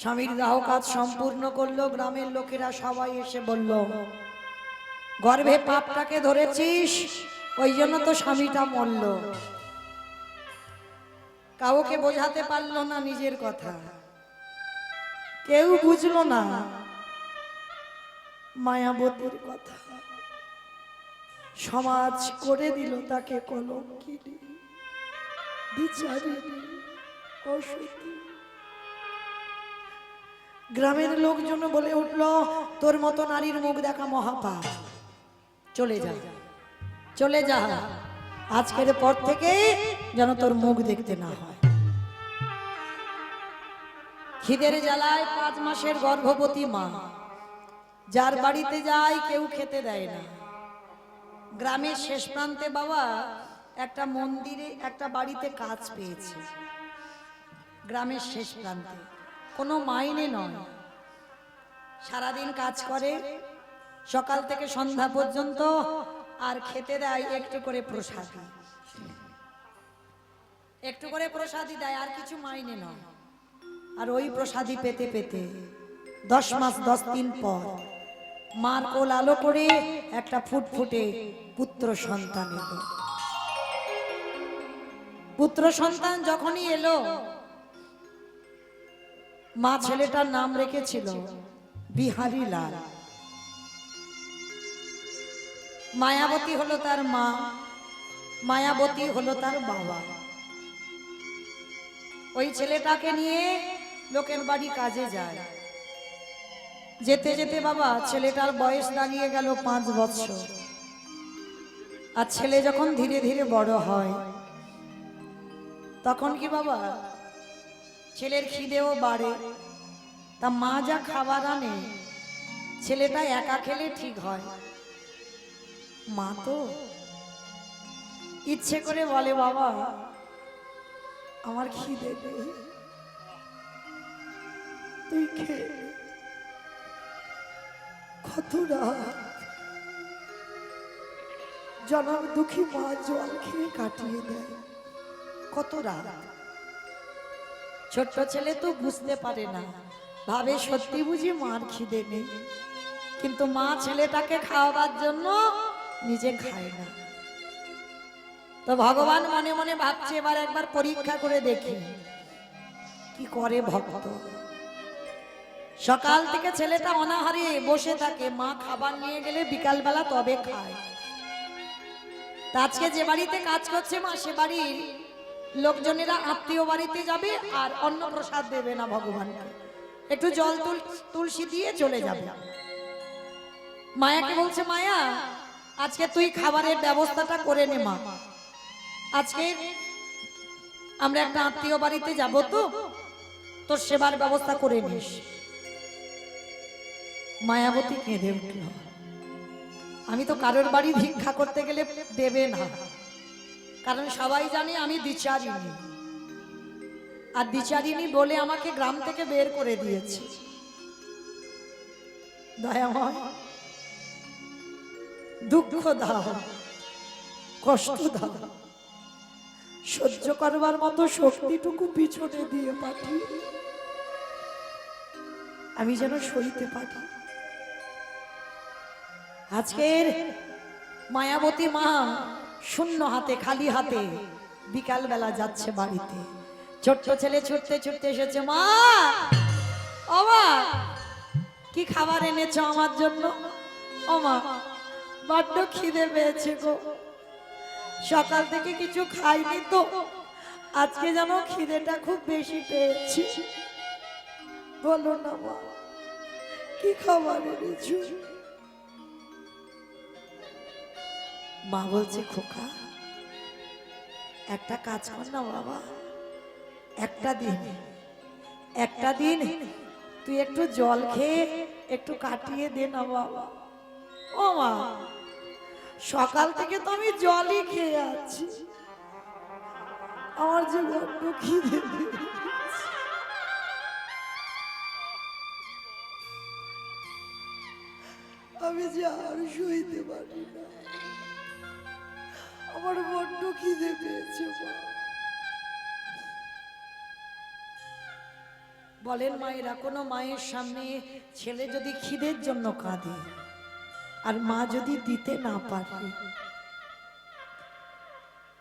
স্বামীর দাহ কাজ সম্পূর্ণ করলো। গ্রামের লোকেরা সবাই এসে বলল, গর্ভে পাপটাকে ধরেছিস, ওই জন্য তো স্বামীটা মরল। কাউকে বোঝাতে পারলো না নিজের কথা, কেউ বুঝলো না মায়াবতীর কথা। সমাজ করে দিল তাকে কলঙ্কিনী, বিচারিণী, অসতী। গ্রামের লোকজন বলে উঠল, তোর মতো নারীর মুখ দেখা মহাপাপ, চলে যা, চলে যা, আজকের পর থেকে যেন তোর মুখ দেখতে না হয়। খিদের জ্বালায় 5 মাসের গর্ভবতী মা, যার বাড়িতে যায় কেউ খেতে দেয় না। গ্রামের শেষ প্রান্তে বাবা একটা মন্দিরে একটা বাড়িতে কাজ পেয়েছে। গ্রামের শেষ প্রান্তে কোনো মাইনে নয়, সারাদিন কাজ করে, সকাল থেকে সন্ধ্যা পর্যন্ত, আর খেতে দেয় একটু করে প্রসাদী, একটু করে প্রসাদী দেয়, আর কিছু মাইনে নয়। আর ওই প্রসাদী পেতে পেতে 10 মাস 10 দিন পর মার কোল আলো করে একটা ফুটফুটে পুত্র সন্তান এলো। পুত্র সন্তান যখনই এলো, মা ছেলেটার নাম রেখেছিল বিহারী লাল। মায়াবতী হলো তার মা, মায়াবতী হলো তার বাবা। ওই ছেলেটাকে নিয়ে লোকের বাড়ি কাজে যায়। যেতে যেতে বাবা ছেলেটার বয়স দাঁড়িয়ে গেল 5 বছর। আর ছেলে যখন ধীরে ধীরে বড় হয়, তখন কি বাবা ছেলের খিদেও বাড়ে। তা মা যা খাবার আনে, ছেলেটা একা খেলে ঠিক হয়, মা তো ইচ্ছে করে বলে, বাবা আমার খিদে নেই, তুই খেয়ে। কত রাত জনম দুঃখী মা জল খেয়ে কাটিয়ে দেয়, কত রাত। ছোট্ট ছেলে তো বুঝতে পারে না, ভাবে সত্যি বুঝি মার খিদে নেই, কিন্তু মা ছেলেটাকে খাওয়াবার জন্য নিজে খায় না। তো ভগবান মনে মনে ভাবছে, এবার একবার পরীক্ষা করে দেখি কি করে ভক্ত। সকাল থেকে ছেলেটা অনাহারে বসে থাকে, মা খাবার নিয়ে গেলে বিকাল বেলা তবে খায়। আজকে যে বাড়িতে কাজ করছে মা, সে বাড়ির লোকজনেরা আত্মীয় বাড়িতে যাবে আর অন্ন প্রসাদ দেবে না ভগবানকে, একটু জল তুলসী দিয়ে চলে যাবে। মায়াকে বলছে, মায়া আজকে তুই খাবারের ব্যবস্থাটা করে নে মা, আজকে আমরা একটা আত্মীয় বাড়িতে যাব, তো তোর সেবার ব্যবস্থা করে নিস। মায়াবতী কেঁদে উঠল, আমি তো কারোর বাড়ি ভিক্ষা করতে গেলে দেবে না, কারণ সবাই জানে আমি দ্বিচারিণী, আর দ্বিচারিণী বলে আমাকে গ্রাম থেকে বের করে দিয়েছে। দয়াময় দুঃখ দাও, কষ্ট দাও, সহ্য করবার মতো শক্তিটুকু পিছনে দিয়ে পাঠিয়ে আমি যেন সইতে পারি। আজকের মায়াবতী মা শূন্য হাতে, খালি হাতে বিকাল বেলা যাচ্ছে বাড়িতে। ছোট্ট ছেলে ছুটতে ছুটতে এসেছে, মা ও মা কি খাবার এনেছো আমার জন্য? ও মা বড্ড খিদে পেয়েছে গো, সকাল থেকে কিছু খাইনি তো, আজকে যেন খিদেটা খুব বেশি পেয়েছি। বলো না মা কি খাবার এনেছো? মা বলছে, খোকা একটা কাজ কর না বাবা, একটা দিন তুই একটু জল খেয়ে একটু কাটিয়ে দে না বাবা। ও মা সকাল থেকে তো আমি জলই খেয়ে আছি, আমার যে বড্ড খিদে, আমি যে আর সইতে পারি না, আমার বড্ড খিদে পেয়েছে। বলেন মায়েরা, কোনো মায়ের সামনে ছেলে যদি খিদের জন্য কাঁদে আর মা যদি দিতে না পারে,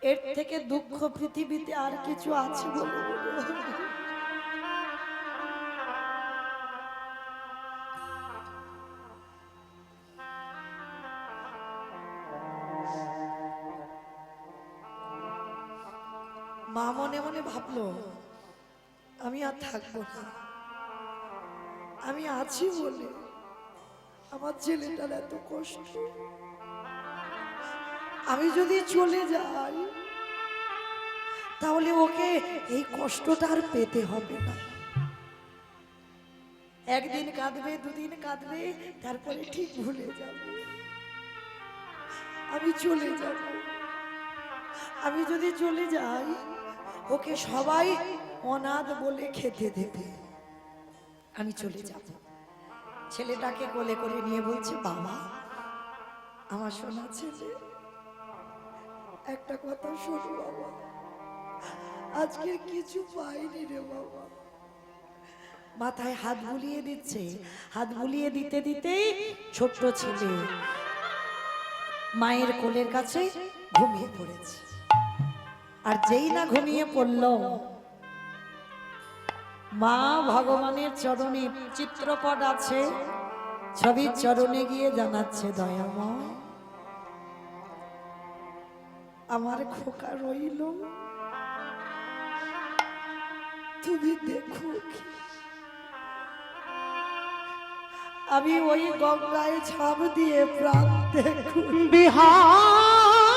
এর থেকে দুঃখ পৃথিবীতে আর কিছু আছে বলে মা মনে মনে ভাবলো, আমি আর থাকবো না, আমি আছি বলে আমার ছেলেটার এত কষ্ট, আমি যদি চলে যাই তাহলে ওকে এই কষ্টটা আর পেতে হবে না। একদিন কাঁদবে, দুদিন কাঁদবে, তারপরে ঠিক ভুলে যাবে। আমি চলে যাব, আমি যদি চলে যাই ওকে সবাই অনাথ বলে খেতে দেবে। আমি চলে যাব। ছেলেটাকে কোলে করে নিয়ে বলছে, বাবা আমার সোনা ছেলে, একটা কথা শোনো বাবা, আজকে কিছু পাইনি রে বাবা। মাথায় হাত বুলিয়ে দিচ্ছে, হাত বুলিয়ে দিতে দিতেই ছোট্ট ছেলে মায়ের কোলের কাছে ঘুমিয়ে পড়েছে। আর যেই না ঘুমিয়ে পড়ল, মা ভগবানের চরণে, চিত্রপট আছে, ছবির চরণে গিয়ে জানাচ্ছে, দয়াময় আমার খোকা রইল, তুমি দেখো কি আমি ওই গঙ্গায় ঝাঁপ দিয়ে প্রাণ দেখো। বিহারী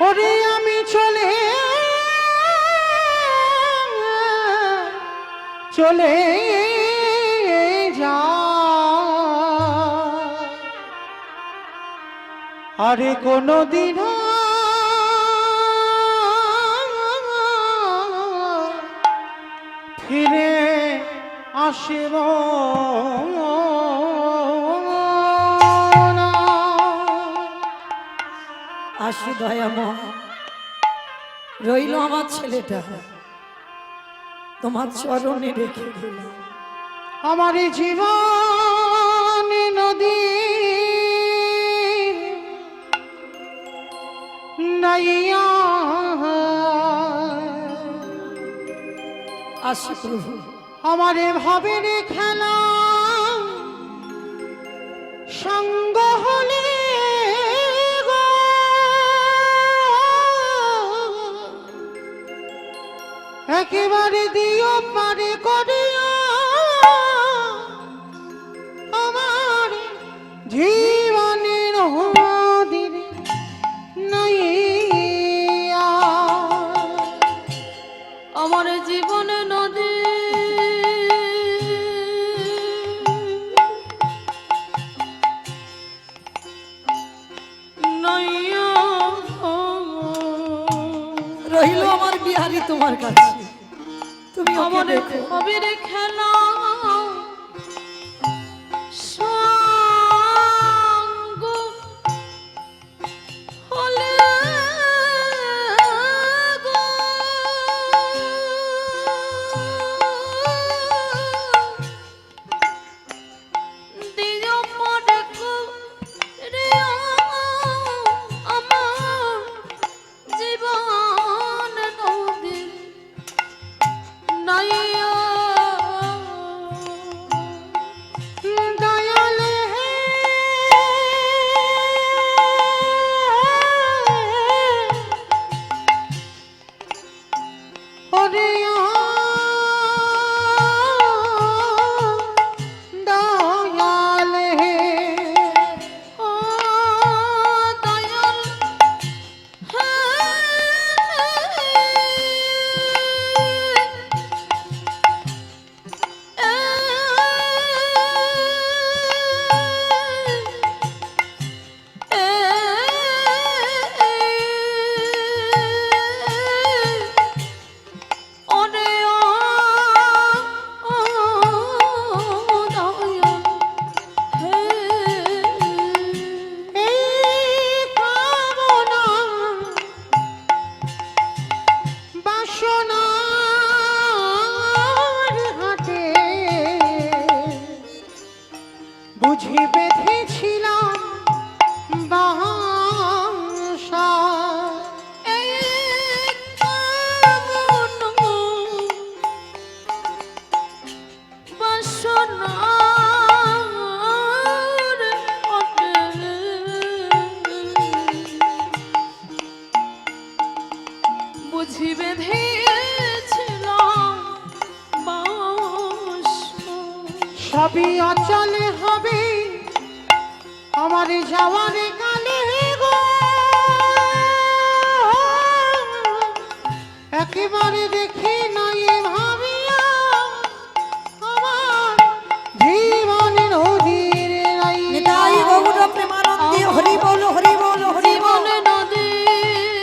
ওরে আমি চলে যা, আরে কোনদিন ফিরে আসিব না। আসি দয়াময়, রইল আমার ছেলেটা, তোমার চরণে রেখে গেলাম। আমার জীবন নদী নাইয়া, আসি প্রভু, আমার ভাবের খেলা সঙ্গ হলে গো, একেবারে দিও পারে করিয়া আমার জীবনের নদীর নাইয়া, আমার জীবন নদী নাইয়া, রইল আমার বিহারী তোমার কাছে, তুমি আমার দেখো। ভাবের খেলা জীবন নদী নাইয়া, জলে হবে আমার যাওয়ার কালে গো, একেবারে দেখি নাই ভাবিয়া আমার জীবন নদীর নাই। নিতাই গৌর প্রেমানন্দে হরি বল হরি বল হরি বল। জীবন নদীর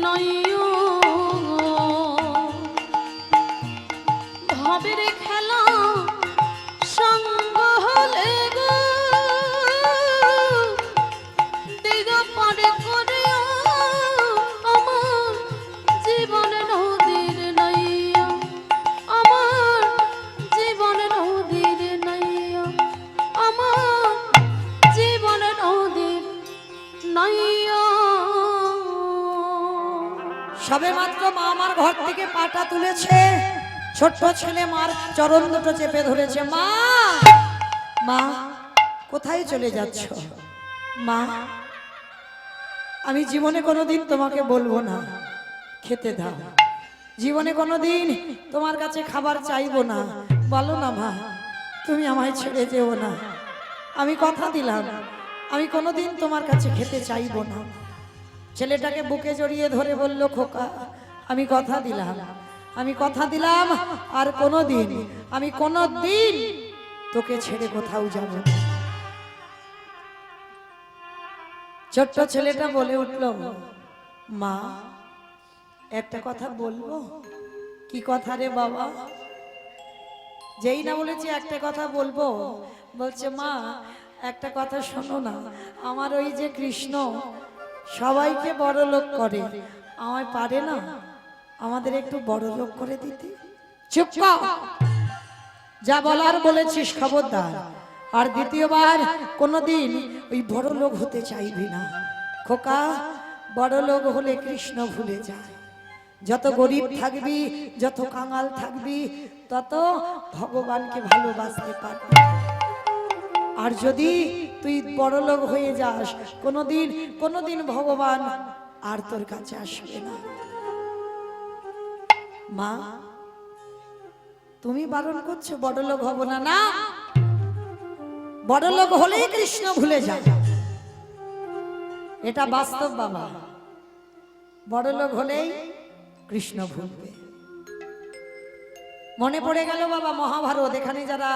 নইও ভাবের খেলা সঙ্গ হলে গো, দিগ পারে করিও আমার জীবন নদীর নইয়া, আমার জীবন নদীর নইয়া, আমার জীবন নদীর নইয়া। সবে মাত্র মা আমার ঘর থেকে পাটা তুলেছে, ছোট্ট ছেলে মার চরণ দুটো চেপে ধরেছে। মা, মা কোথায় চলে যাচ্ছ? মা, আমি জীবনে কোনোদিন তোমাকে বলবো না খেতে দাও, জীবনে কোনোদিন তোমার কাছে খাবার চাইবো না। বলো না মা, তুমি আমায় ছেড়ে যেও না। আমি কথা দিলাম আমি কোনোদিন তোমার কাছে খেতে চাইবো না। ছেলেটাকে বুকে জড়িয়ে ধরে বলল, খোকা আমি কথা দিলাম, আমি কথা দিলাম আর কোনোদিন, আমি কোনোদিন তোকে ছেড়ে কোথাও যাব না। ছোট্ট ছেলেটা বলে উঠল, মা একটা কথা বলবো। কি কথা রে বাবা? যেই না বলেছি একটা কথা বলবো, বলছে মা একটা কথা শোনো না, আমার ওই যে কৃষ্ণ সবাইকে বড় লোক করে, আমায় পারে না আমাদের একটু বড় লোক করে দিতে। চুপ কর, যা বলার বলেছিস খবরদার, আর দ্বিতীয়বার কোনোদিন ওই বড় লোক হতে চাইবি না। খোকা, বড় লোক হলে কৃষ্ণ ভুলে যায়। যত গরিব থাকবি, যত কাঙাল থাকবি, তত ভগবানকে ভালোবাসতে পারবি। আর যদি তুই বড় লোক হয়ে যাস, কোনোদিন কোনোদিন ভগবান আর তোর কাছে আসবে না। মা তুমি বারণ করছো বড় লোক হব না? না, বড় লোক হলেই কৃষ্ণ ভুলে যায়, এটা বাস্তব বাবা। বড় লোক হলেই কৃষ্ণ ভুলবে। মনে পড়ে গেল বাবা মহাভারত, এখানে যারা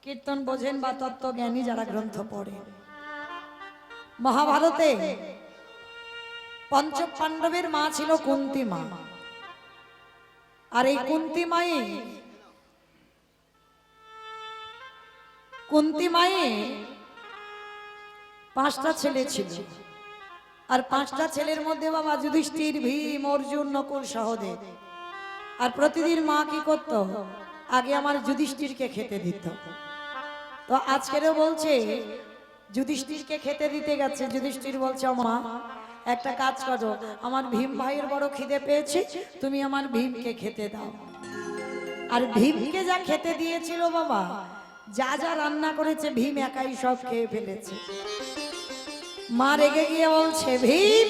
কীর্তন বোঝেন বা তত্ত্বজ্ঞানী যারা গ্রন্থ পড়ে, মহাভারতে পঞ্চ পাণ্ডবের মা ছিল কুন্তী মা। আর এই কুন্তী মায়ে 5টা ছেলে ছিল। আর 5টা ছেলের মধ্যে বাবা যুধিষ্ঠির, ভীম, অর্জুন, নকুল, সহদেব। আর প্রতিদিন মা কি করত? আগে আমার যুধিষ্ঠিরকে খেতে দিত। তো আজকেরও বলছে যুধিষ্ঠিরকে খেতে দিতে গেছে, যুধিষ্ঠির বলছে, মা একটা কাজ করো, আমার ভীম ভাইয়ের বড় খিদে পেয়েছে, তুমি আমার ভীমকে খেতে দাও। আর ভীমকে যা খেতে দিয়েছিল বাবা, যা যা রান্না করেছে ভীম একাই সব খেয়ে ফেলেছে। মা রেগে গিয়ে বলছে, ভীম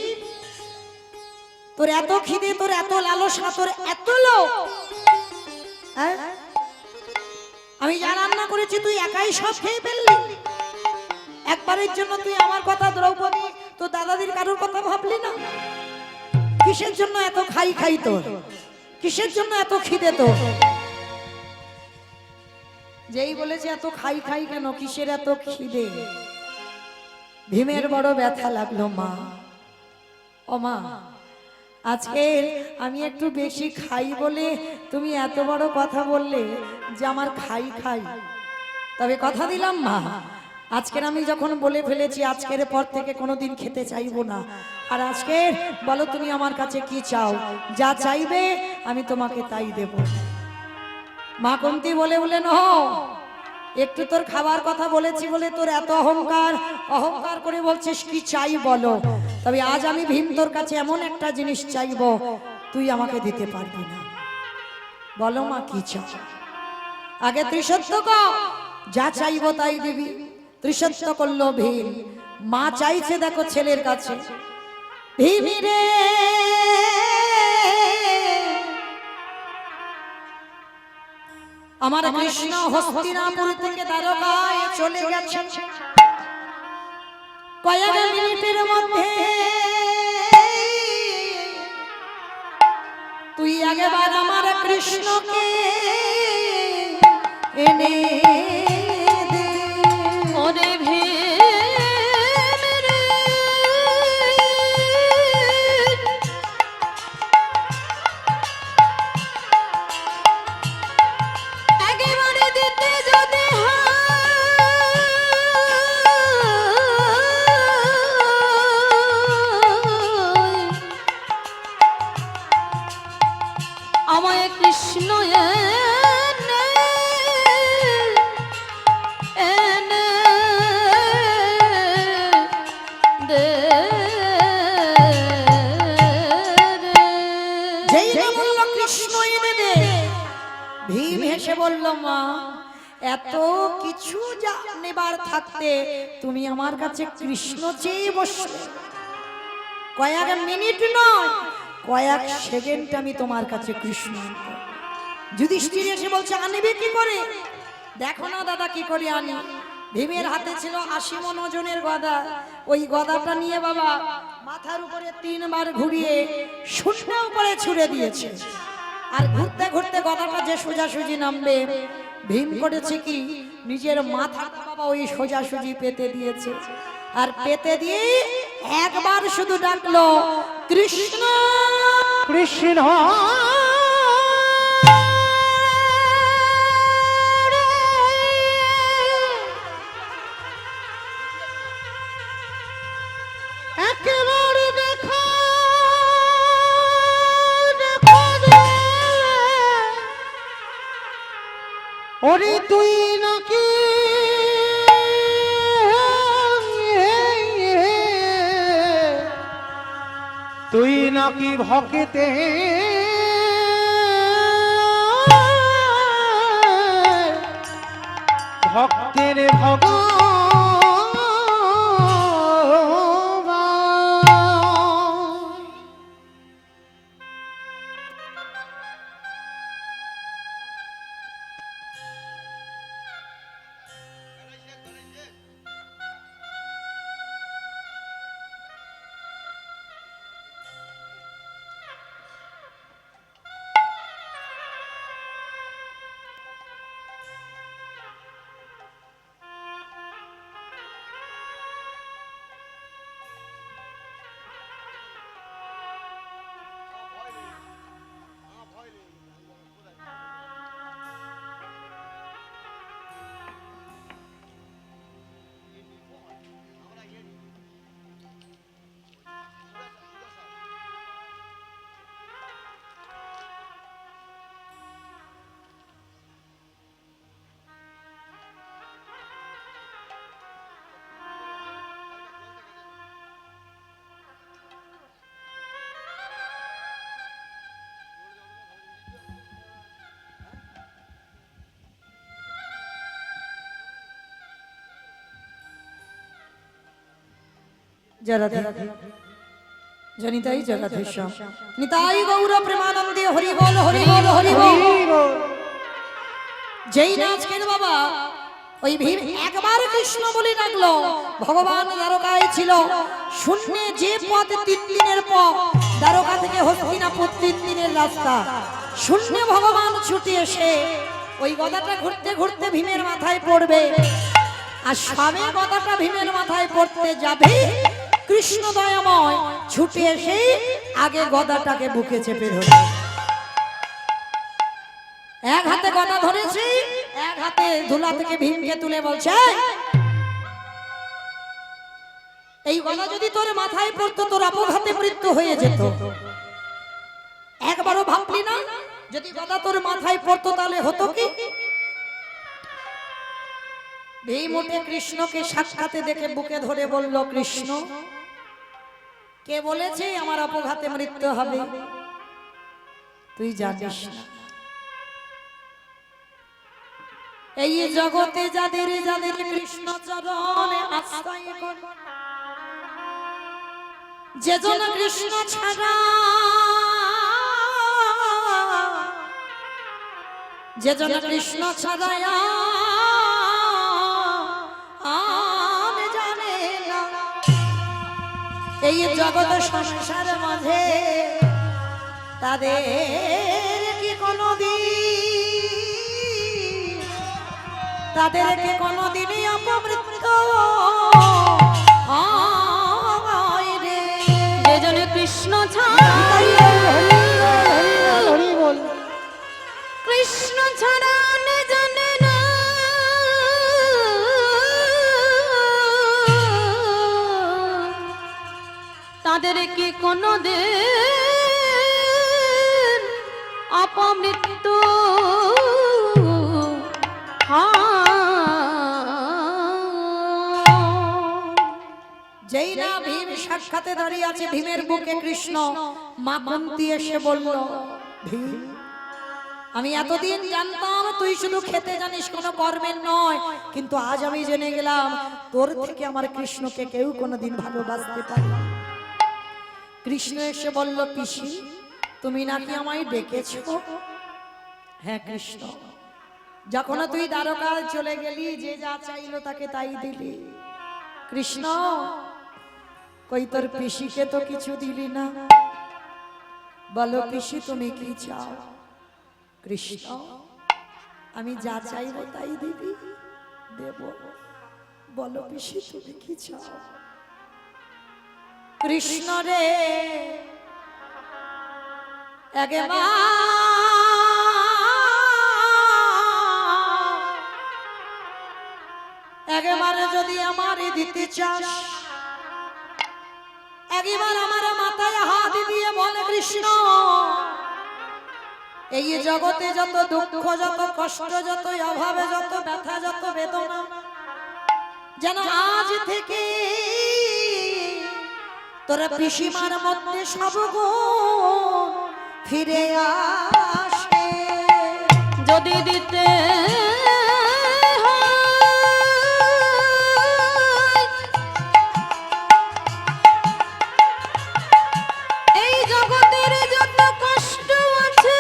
তোর এত খিদে, তোর এত লালসা, তোর এত লোভ, হ্যাঁ? আমি যা রান্না করেছি তুই একাই সব খেয়ে ফেললি। একবারের জন্য তুই আমার কথা, দ্রৌপদী তো দাদাদির কারোর কথা ভাবলি না? কিসের জন্য এত খাই খাই তোর? কিসের জন্য এত খিদে তোর? যেই বলেছে এত খাই খাই কেন, কিসের এত খিদে, ভীমের বড় ব্যথা লাগলো। মা, ও মা, আজকে আমি একটু বেশি খাই বলে তুমি এত বড় কথা বললে যে আমার খাই খাই। তবে কথা দিলাম মা, আজকের আমি যখন বলে ফেলেছি, আজকের পর থেকে কোনোদিন খেতে চাইবো না। আর আজকের বলো তুমি আমার কাছে কি চাও, যা চাইবে আমি তোমাকে তাই দেব। মা কুন্তী বলে বলে ন, একটু তোর খাবার কথা বলেছি বলে তোর এত অহংকার, অহংকার করে বলছিস কি চাই বলো। তবে আজ আমি ভীম তোর কাছে এমন একটা জিনিস চাইবো, তুই আমাকে দিতে পারবি না। বলো মা কি চাও? আগে ত্রিসত্য কর, যা চাইবো তাই দিবি। ত্রিসত্য করলো ভীম। মা চাইছে দেখো ছেলের কাছে, ভীমি রে আমার কৃষ্ণ হস্তিনাপুর থেকে দ্বারকায় চলে গেছে কয়েক মিনিটের মধ্যে। তুই আগেবার আমার কৃষ্ণকে এনে দে। ওরে একেবারে দিতে যদি আমায় কৃষ্ণ এনে এনে দে রে। যেই না বলল কৃষ্ণ এনে দে, ভীম হেসে বলল মা এত কিছু জানেবার থাকতে তুমি আমার কাছে কৃষ্ণ চেয়ে বসলে। কয়েক মিনিট নয় কয়েক সেকেন্ড আমি তোমার কাছে কৃষ্ণ আনবো। যুধিষ্ঠির এসে বলছে আনবে কি করে? দেখো না দাদা কি করে আনি। ভীমের হাতে ছিল 80 মণ ওজনের গদা। ওই গদাটা নিয়ে বাবা মাথার উপরে 3 বার ঘুরিয়ে শূন্য উপরে ছুড়ে দিয়েছে। আর ঘুরতে ঘুরতে গদাটা যে সোজাসুজি নামবে, ভীম করেছে কি নিজের মাথাটা বাবা ওই সোজাসুজি পেতে দিয়েছে। আর পেতে দিয়ে একবার শুধু ডাকলো কৃষ্ণ কৃষ্ণ। একেবারে দেখা দেখা দে। ওরে তুই নাকি তুই নাকি ভকেতে ভক্তের ভগবান। জনিতাই জগদীশ্বর নিতাই গৌর প্রেমানন্দে হরি বল হরি বল হরি বল। যেই নাচকের বাবা ওই ভীম একবার কৃষ্ণ বলে ডাকলো, ভগবান দ্বারকায় ছিল। শূন্যে যে পথ 3 দিনের পথ, দ্বারকা থেকে হস্তিনাপুর 3 দিনের রাস্তা। শূন্যে ভগবান ছুটে এসে ওই গদাটা ঘুরতে ঘুরতে ভীমের মাথায় পড়বে। আর সবে গদাটা ভীমের মাথায় পড়তে যাবে, কৃষ্ণ দয়াময় ছুটে এসে আগে গদাটাকে বুকে চেপে ধরে এক হাতে গদা ধরেছে, এক হাতে ধুলা থেকে ভীমকে তুলে বলছে এই গদা যদি তোর মাথায় পড়তো তোর অপঘাতে মৃত্যু হয়ে যেত। একবারও ভাবলি না যদি গদা তোর মাথায় পড়তো তাহলে হতো কি? ভীম উঠে কৃষ্ণকে সাক্ষাতে দেখে বুকে ধরে বলল, কৃষ্ণ কে বলেছে আমার অপঘাতে মৃত্যু হবে? তুই জানিস না এই জগতে যাদের যাদের কৃষ্ণ চরণে আশ্রয় করে, যে জন কৃষ্ণ ছাড়া যে জন কৃষ্ণ ছাড়ায়া আমি জানে না এই জগৎ সংসার মাঝে তাদের কি কোনদিন তাদেরকে কোনদিনই অপমৃত্যু হয় রে। যে জনে কৃষ্ণ ছাড়া হরি বল। কৃষ্ণ ছাড়া নে জানে না তাদের কি কোনো দিন অপমৃত্যু যেই না ভীম সাক্ষাতে দাঁড়িয়ে আছে, ভীমের বুকে কৃষ্ণ, মা কুন্তি এসে বলল, ভীম আমি এতদিন জানতাম তুই শুধু খেতে জানিস, কোনো কর্মের নয়, কিন্তু আজ আমি জেনে গেলাম তোর থেকে আমার কৃষ্ণকে কেউ কোনোদিন ভালোবাসতে পারে না। কৃষ্ণ এসে বলল, পিসি তুমি নাকি আমায় ডেকেছো? হ্যাঁ কৃষ্ণ, যখন তুই দ্বারকায় চলে গেলি যে যা চাইলো তাকে তাই দিলি। কৃষ্ণ কই তোর পিসিকে তো কিছু দিলি না, বলো পিসি তুমি কি চাও? কৃষ্ণ আমি যা চাইবো তাই দিবি, দেব, বলো পিসি তুমি কি চাও? কৃষ্ণ রে একেবারে যদি আমারই দিতে চাস, একবার আমার মাথায় হাত দিয়ে বলে কৃষ্ণ, এই জগতে যত দুঃখ, যত কষ্ট, যত অভাবে, যত ব্যথা, যত বেদনা, যেন আজ থেকে তোর পিসিমার মধ্যে সব গুণ ফিরে আসে। যদি দিতে এই জগতের যত কষ্ট আছে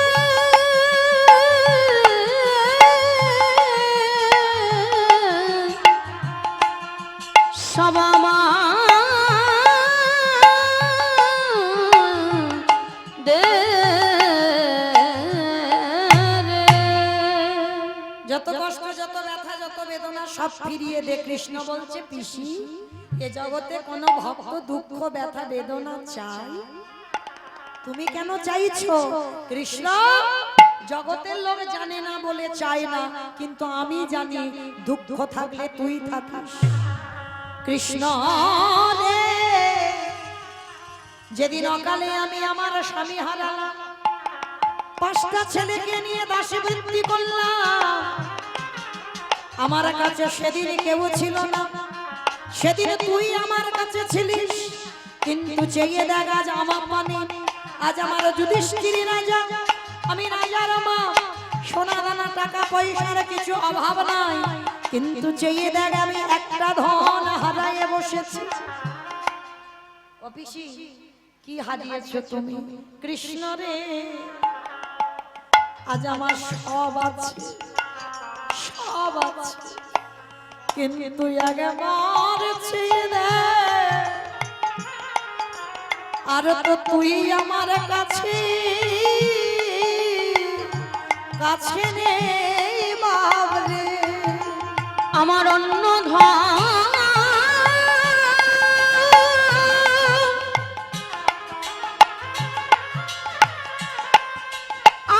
সব যত কষ্ট, যত ব্যথা, যত বেদনা সব ফিরিয়ে দে। কৃষ্ণ বলছে, পিসি এ জগতে কোন ভক্ত দুঃখ, ব্যথা, বেদনা চাই? তুমি কেন চাইছো? কৃষ্ণ জগতের লোক জানে না বলে চায় না, কিন্তু আমি জানি দুঃখ থাকলে তুই থাকিস। কৃষ্ণ রে যেদিন অকালে আমি আমার স্বামী হারালাম, 5টা ছেলেকে নিয়ে দাসী বৃত্তি করলাম, আমার কাছে সেদিন কেউ ছিল না, সেদিন তুই আমার কাছে ছিলিস, কিন্তু চেয়ে দেখ আজ আমার মানে, আজ আমার যুধিষ্ঠির রাজা, আমি রাজার মা, সোনা দানা টাকা পয়সার কিছু অভাব নাই, কিন্তু চেয়ে দেখ আমি একটা ধন হারাইয়ে বসেছি। ও পিসি কি হারিয়েছো তুমি? কৃষ্ণ রে আজ আমার সব আছে, সব আছে, কিন্তু একবার চেয়ে দেখ, আর তো তুই আমার কাছে কাছে নেই বাবরে। আমার অন্য ধন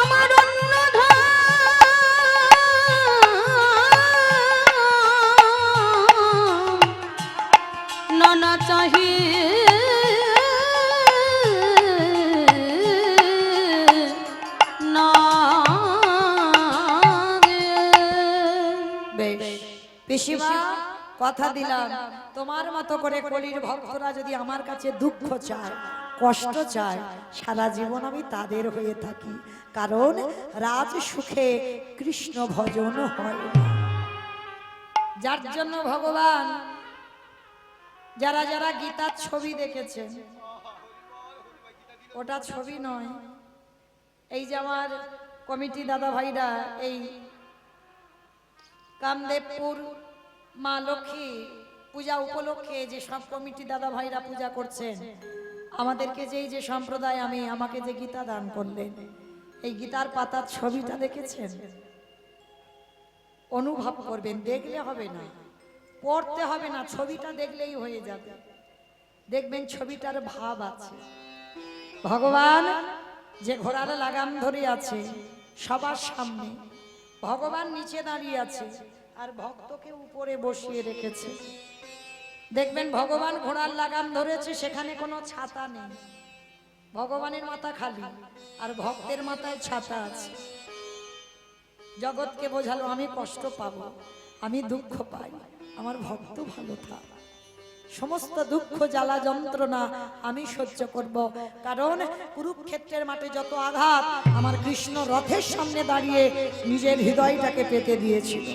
আমার অন্য ধন নানা চাহি না পিসিমা কথা দিলাম, তোমার মতো করে কলির ভক্তরা যদি আমার কাছে দুঃখ চায়, কষ্ট চায়, সারা জীবন আমি তাদের হয়ে থাকি, কারণ রাজ সুখে কৃষ্ণ ভজন হয় না। যার জন্য ভগবান, যারা যারা গীতার ছবি দেখেছেন, ওটা ছবি নয়, এই যে আমার কমিটি দাদা ভাইরা এই কামদেবপুর মা লক্ষ্মী পূজা উপলক্ষে যে সব কমিটি দাদা ভাইরা পূজা করছেন, আমাদেরকে যে সম্প্রদায় আমাকে যে গীতা দান করলেন, এই গীতার পাতার ছবিটা দেখেছেন? অনুভব করবেন, দেখলে হবে না, পড়তে হবে না, ছবিটা দেখলেই হয়ে যাবে। দেখবেন ছবিটার ভাব আছে। ভগবান যে ঘোড়ার লাগাম ধরে আছে সবার সামনে, ভগবান নিচে দাঁড়িয়ে আছে আর ভক্তকে উপরে বসিয়ে রেখেছে। দেখবেন ভগবান ঘোড়ার লাগাম ধরেছে, সেখানে কোনো ছাতা নেই, ভগবানের মাথা খালি আর ভক্তের মাথায় ছাতা আছে। জগৎকে বোঝালো আমি কষ্ট পাবো, আমি দুঃখ পাই, আমার ভক্ত ভালো থাক, সমস্ত দুঃখ জ্বালা যন্ত্রণা আমি সহ্য করব। কারণ কুরুক্ষেত্রের মাঠে যত আঘাত আমার কৃষ্ণ রথের সামনে দাঁড়িয়ে নিজের হৃদয়টাকে পেতে দিয়েছিল।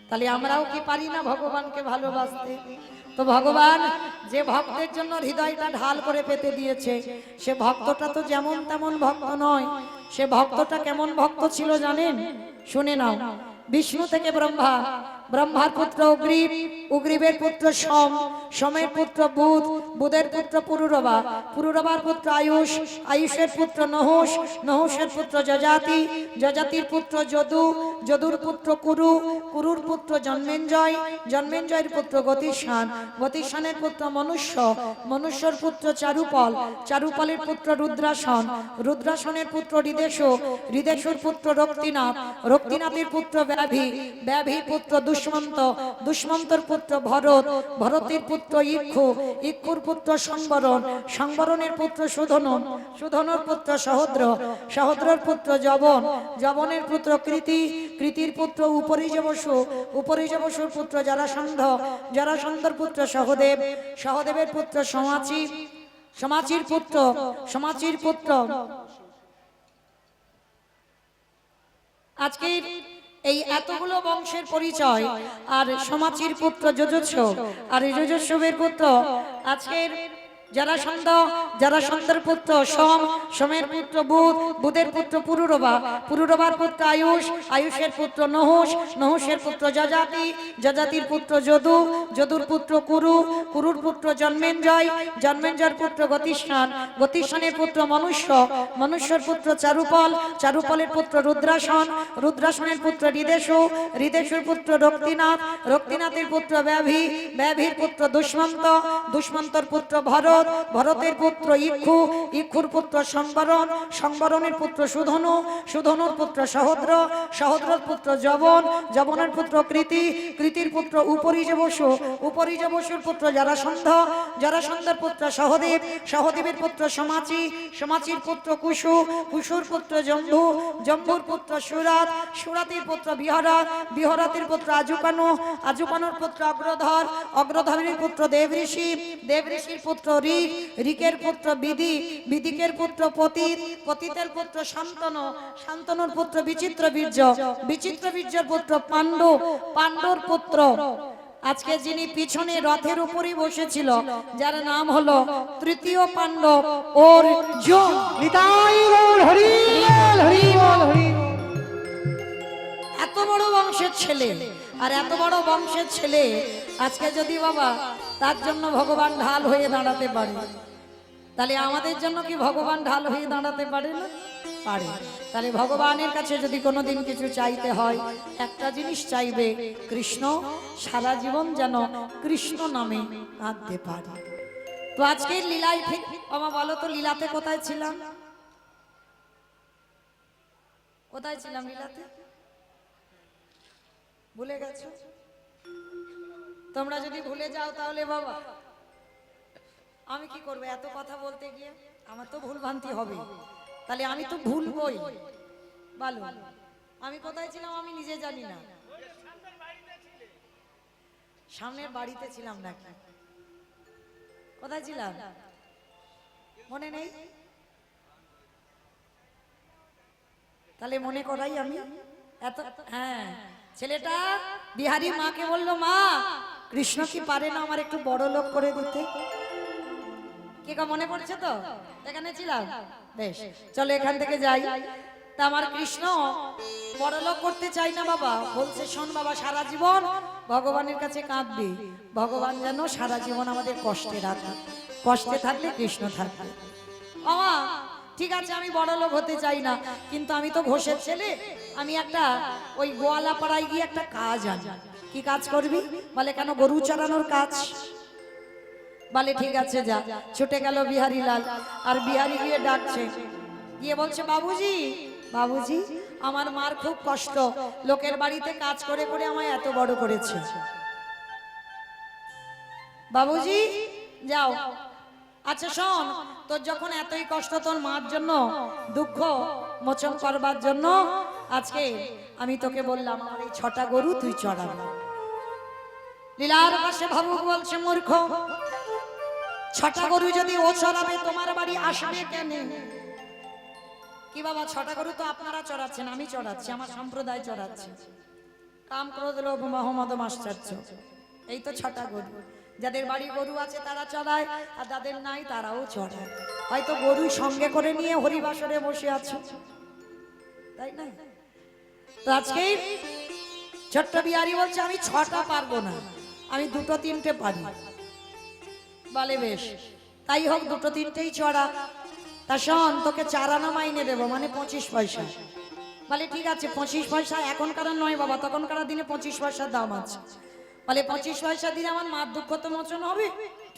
তাহলে আমরাও কি পারি না ভগবানকে ভালোবাসতে? তো ভগবান যে ভক্তের জন্য হৃদয়টা ঢাল করে পেতে দিয়েছে, সে ভক্তটা তো যেমন তেমন ভক্ত নয়। সে ভক্তটা কেমন ভক্ত ছিল জানেন? শুনে নাও। বিষ্ণু থেকে ব্রহ্মা, ব্রহ্মার পুত্র উগ্রীব, উগ্রীবের পুত্র সোম, সোমের পুত্র বুধ, বুধের পুত্র পুরুরবা, পুরুরবার পুত্র আয়ুষ, আয়ুষের পুত্র নহুষ, নহুষের পুত্র যজাতি, যজাতির পুত্র যদু, যদুর পুত্র কুরু, কুরুর পুত্র জন্মেঞ্জয়, জন্মেঞ্জয়ের পুত্র গতিষ্ঠান, গতিষ্ঠানের পুত্র মনুষ্য, মনুষ্যর পুত্র চারুপল, চারুপলের পুত্র রুদ্রাসন, রুদ্রাসনের পুত্র হৃদেশ, হৃদেশুর পুত্র রক্তিনাথ, রক্তিনাথের পুত্র ব্যাভি, ব্যাভির পুত্র দুষ্মন্ত, দুষ্মন্তর পুত্র ভরত, ভরতের পুত্র ইক্ষু, ইক্ষুর পুত্র সংবরণ, সংবরণের পুত্র সুধনন, সুধনর পুত্র সহদ্র, সহদ্রর পুত্র যবন, যবনের পুত্র কৃতি, কৃতির পুত্র উপরিজবসু, উপরিজবসুর পুত্র জরাসন্ধ, জরাসন্ধর পুত্র সহদেব, সহদেবের পুত্র সমাচি, সমাচির পুত্র, সমাচির পুত্র। আজকে এই এতগুলো বংশের পরিচয়। আর সমাচির পুত্র যজস্ব, আর যজস্বের পুত্র আজকের জরাসন্ধ, জরাসন্ধের পুত্র সোম, সোমের পুত্র বুধ, বুধের পুত্র পুরুরবা, পুরুরবার পুত্র আয়ুষ, আয়ুষের পুত্র নহুষ, নহুষের পুত্র যজাতি, যজাতির পুত্র যদু, যদুর পুত্র কুরু, কুরুর পুত্র জন্মেঞ্জয়, জন্মেঞ্জয়ের পুত্র গতিষ্ঠান, গতিষ্ঠানের পুত্র মনুষ্য, মনুষ্যর পুত্র চারুপল, চারুপলের পুত্র রুদ্রাসন, রুদ্রাসনের পুত্র হৃদেশু, হৃদেশুর পুত্র রক্তিনাথ, রক্তিনাথের পুত্র ব্যাভি, ব্যাভির পুত্র দুষ্মন্ত, দুষ্মন্তর পুত্র ভরত, ভরতের পুত্র ইক্ষু, ইক্ষুর পুত্র সংবরণ, সংবরণের পুত্র সুধনু, সুধনুর পুত্র সহদ্র, সহদ্রর পুত্র যবন, যবনের পুত্র কৃতি, কৃতির পুত্র উপরিজবসু, উপরিজবসুর পুত্র জরাসন্ধ, জরাসন্ধের পুত্র সহদেব, সহদেবের পুত্র সমাচি, সমাচির পুত্র কুশু, কুশুর পুত্র জম্বু, জম্বুর পুত্র সুরাত, সুরাতের পুত্র বিহরাত, বিহরাতের পুত্র আজুকানু, আজুকানুর পুত্র অগ্রধর, অগ্রধরের পুত্র দেবঋষি, দেবঋষির পুত্র ঋক, ঋকের পুত্র বিধি, বিদিকের পুত্র পতিত, পতিতের পুত্র শান্তনু, শান্তনুর পুত্র বিচিত্র বীর্য, বিচিত্র বীর্যের পুত্র পাণ্ডু, পাণ্ডুর পুত্র আজকে যিনি পিছনে রথের উপরে বসেছিল, যার নাম হলো তৃতীয় পাণ্ডব অর্জুন। নিতাই গৌর হরি বল, হরি বল, হরি বল। এত বড় বংশের ছেলে, আর এত বড় বংশের ছেলে আজকে যদি বাবা তার জন্য ভগবান ঢাল হয়ে দাঁড়াতে পারে, তাহলে আমাদের জন্য কি ভগবান ঢাল হয়ে দাঁড়াতে পারে না? পারে। তাহলে ভগবানের কাছে যদি কোনোদিন কিছু চাইতে হয়, একটা জিনিস চাইবে, কৃষ্ণ, সারা জীবন যেন কৃষ্ণ নামে কাঁদতে পারে। তো আজকের লীলায় বাবা বলো তো, লীলাতে কোথায় ছিলাম? কোথায় ছিলাম লীলাতে? ভুলে গেছো? তোমরা যদি ভুলে যাও তাহলে বাবা আমি কি করবো? এত কথা বলতে গিয়ে আমার তো ভুল ভ্রান্তি হবে, তাহলে আমি তো ভুলবই। বলো আমি কোথায় ছিলাম? আমি নিজে জানি না। সামনের বাড়িতে ছিলাম নাকি? কোথায় ছিলাম মনে নেই? তাহলে মনে করাই আমি এত। হ্যাঁ, ছেলেটা বিহারী মাকে বলল, মা কৃষ্ণ কি পারে না আমার একটু বড় লোক করে দিতে? কে মনে পড়ছে তো? এখানে ছিলাম। বেশ, চলো এখান থেকে যাই। তা আমার কৃষ্ণ বড়লোক করতে চাই না বাবা, বলছে শোন বাবা, সারা জীবন ভগবানের কাছে কাঁদবি, ভগবান যেন সারা জীবন আমাদের কষ্টে রাখে, কষ্টে থাকলে কৃষ্ণ থাকবে। বাবা ঠিক আছে, আমি বড়লোক হতে চাই না, কিন্তু আমি তো ঘোষের ছেলে, আমি একটা ওই গোয়ালা পাড়ায় গিয়ে একটা কাজ আনি। কি কাজ করবি? বলে কেন, গরু চড়ানোর কাজ। বলে ঠিক আছে যা। ছুটে গেল বিহারী লাল, আর বিহারী গিয়ে ডাকছে, গিয়ে বলছে বাবুজি, বাবুজি আমার মার খুব কষ্ট, লোকের বাড়িতে কাজ করে করে আমায় এত বড় করেছে, বাবুজি যাও। আচ্ছা শোন, তোর যখন এতই কষ্ট তোর মার জন্য, দুঃখ মোচন করবার জন্য আজকে আমি তোকে বললাম আমার এই 6টা গরু তুই চড়াবি। লীলার পাশে ভাবুক বলছে মূর্খ, 6টা গরু যদি ও চড়াবে তোমার বাড়ি আসবে কেন? কি বাবা, 6টা গরু তো আপনারা চড়াচ্ছেন, আমি চড়াচ্ছি, আমার সম্প্রদায় চড়াচ্ছে। কাম ক্রোধ লোভ মোহ মদ মাশ্চর্য, এই তো 6টা গরু। যাদের বাড়ি গরু আছে তারা চড়ায়, আর যাদের নাই তারাও চড়ায়। হয়তো গরু সঙ্গে করে নিয়ে হরিবাসরে বসে আছো, তাই না? তো আজকে ছোট্ট বিহারী বলছে আমি 6টা পারবো না, আমি 2-3টে পারি। বলে বেশ, তাই হোক, 2-3টেই চড়া। তা শোন, তোকে 4 আনা মাইনে দেবো, মানে 25 পয়সা। বলে ঠিক আছে, 25 পয়সা এখনকার নয় বাবা, তখনকার দিনে 25 পয়সার দাম আছে। বলে 25 পয়সা দিলে আমার মার দুঃখ তো মোচন হবে।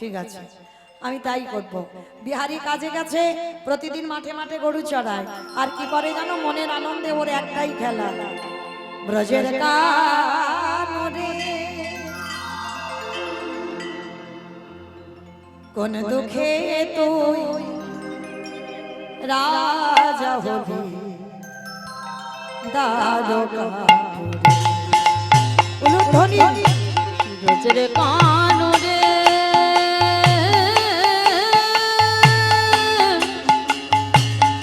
ঠিক আছে, আমি তাই করব। বিহারী কাজে গেছে, প্রতিদিন মাঠে মাঠে গরু চড়ায়। আর কি করে জানো, মনের আনন্দে ওর একটাই খেলা, ব্রজের কানরে কোন দুঃখে তুই রাজা হবি দ্বারকাপুরে। উলুধ্বনি ব্রজের কানরে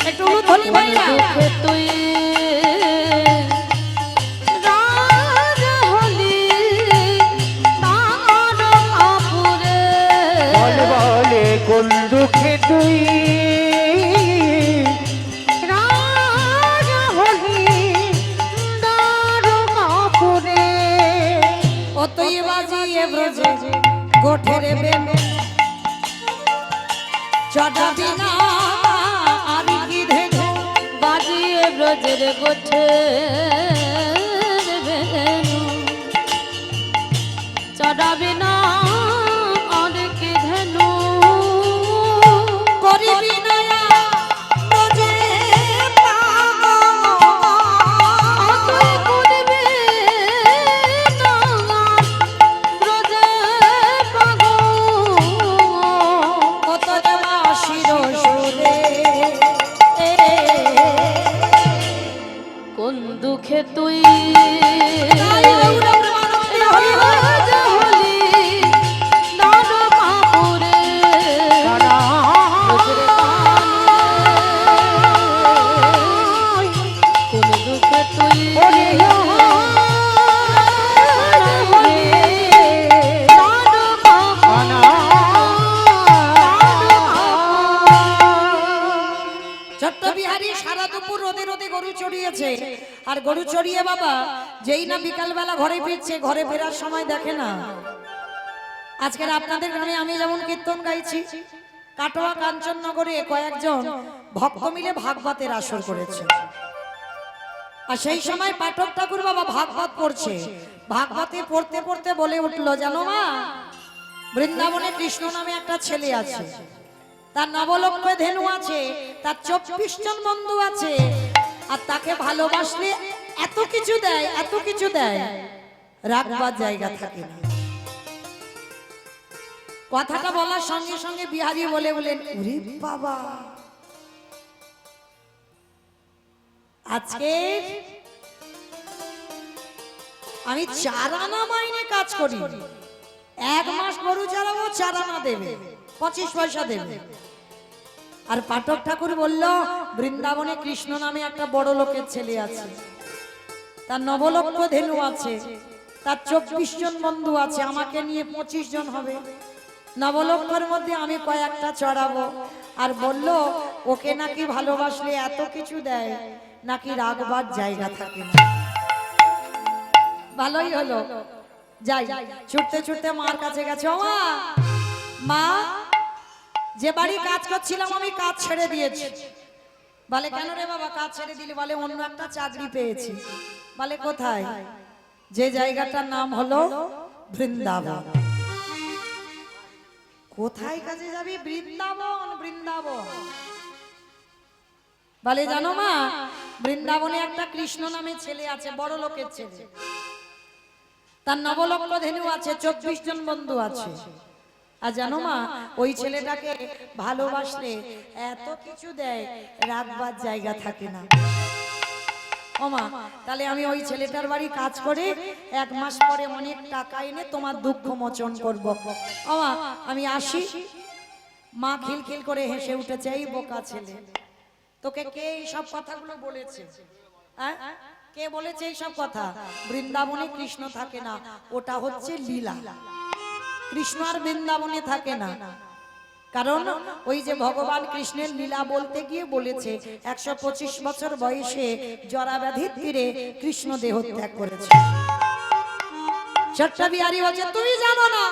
একটু উলুধ্বনি ভাইয়া। দুঃখে তুই রাজা হলি দ্বারকাপুরে। বলে বলে কোন দুঃখে তুই রাজা হলি দ্বারকাপুরে। ও তুই বাজিয়ে ব্রজে গোঠের বেনে চড়াবি না আর কি ধেনু। বাজিয়ে ব্রজের গোঠে চড়াবে না আর কি ধেনু। করিবি না ব্রজে তুই করবে না ব্রজে পাগল। কত দেওয়া শির সুরে কোন দুঃখে তুই রাজা হলি দ্বারকাপুরে। কোন দুঃখে তুই ছোট্ট বিহারী সারা দুপুর রোদে রোদে গরু চড়িয়েছে। আর গরু চড়িয়ে বাবা যেই না বিকাল বেলা ঘরে ফিরছে, ঘরে ফেরার সময় দেখে না। আজকের আপনাদের গ্রামে আমি যেমন কীর্তন গাইছি, কাটোয়া কাঞ্চননগরে কয়েকজন ভক্ত মিলে ভাগবতের আসর করেছে। আর সেই সময় পাঠক ঠাকুর বাবা ভাগবত পড়ছে। ভাগবতে পড়তে পড়তে বলে উঠলো, জানো মা, বৃন্দাবনে কৃষ্ণ নামে একটা ছেলে আছে, তার নবলক্ষ ধেনু আছে, তার 24 জন বন্ধু আছে, আর তাকে ভালোবাসলে এত কিছু দেয়, এত কিছু দেয়, রাখবার জায়গা থাকে না। কথাটা বলার সঙ্গে সঙ্গে বিহারী বলে বলেন, ওরে বাবা, আজকে আমি 4 আনা মাইনে কাজ করি, 1 মাস গরু চালাবো, 4 আনা দেবে, 25 পয়সা দেবে। আর পাঠক ঠাকুর বলল, বৃন্দাবনে কৃষ্ণ নামে একটা বড় লোকের ছেলে আছে, তার নবলক্ষ ধেনু আছে, তার 24 জন বন্ধু আছে, আমাকে নিয়ে 25 জন হবে। নবলক্ষের মধ্যে আমি কয়েকটা চড়াবো। আর বলল ওকে নাকি ভালোবাসলে এত কিছু দেয়, নাকি রাখবার জায়গা থাকে না। ভালোই হলো, যাই ছুটতে ছুটতে মার কাছে গেছে। ও মা, মা, যে বাড়ি কাজ করছিলাম আমি কাজ ছেড়ে দিয়েছি। বলে কেন রে বাবা কাজ ছেড়ে দিলি? বলে অন্য একটা চাকরি পেয়েছি। বলে কোথায়? যে জায়গাটার নাম হলো বৃন্দাবন। কোথায় কাজে যাবি? বৃন্দাবন। বৃন্দাবন বলে জানো মা, বৃন্দাবনে একটা কৃষ্ণ নামে ছেলে আছে, বড় লোকের ছেলে। তার নবলক্ষ ধেনু আছে, 24 জন বন্ধু আছে। আর জানো মা, ওই ছেলেটাকে ভালোবাসলে এত কিছু দেয়, রাখবার জায়গা থাকে না। ও মা, তাহলে আমি ওই ছেলেটার বাড়ি কাজ করে 1 মাস পরে অনেক টাকা এনে তোমার দুঃখ মোচন করব। ও মা, আমি আসি। মা খিলখিল করে হেসে উঠেছে, এই বোকা ছেলে, তোকে কে এই সব কথাগুলো বলেছে? হ্যাঁ, কে বলেছে এই সব কথা? বৃন্দাবনে কৃষ্ণ থাকে না, ওটা হচ্ছে লীলা। কৃষ্ণ আর বৃন্দাবনে থাকে না, কারণ ওই যে ভগবান কৃষ্ণের লীলা বলতে গিয়ে বলেছে 125 বছর বয়সে জরাব্যাধির তীরে কৃষ্ণ দেহ ত্যাগ করেছে। ছোট্ট বিহারী বলছে তুমি জানো না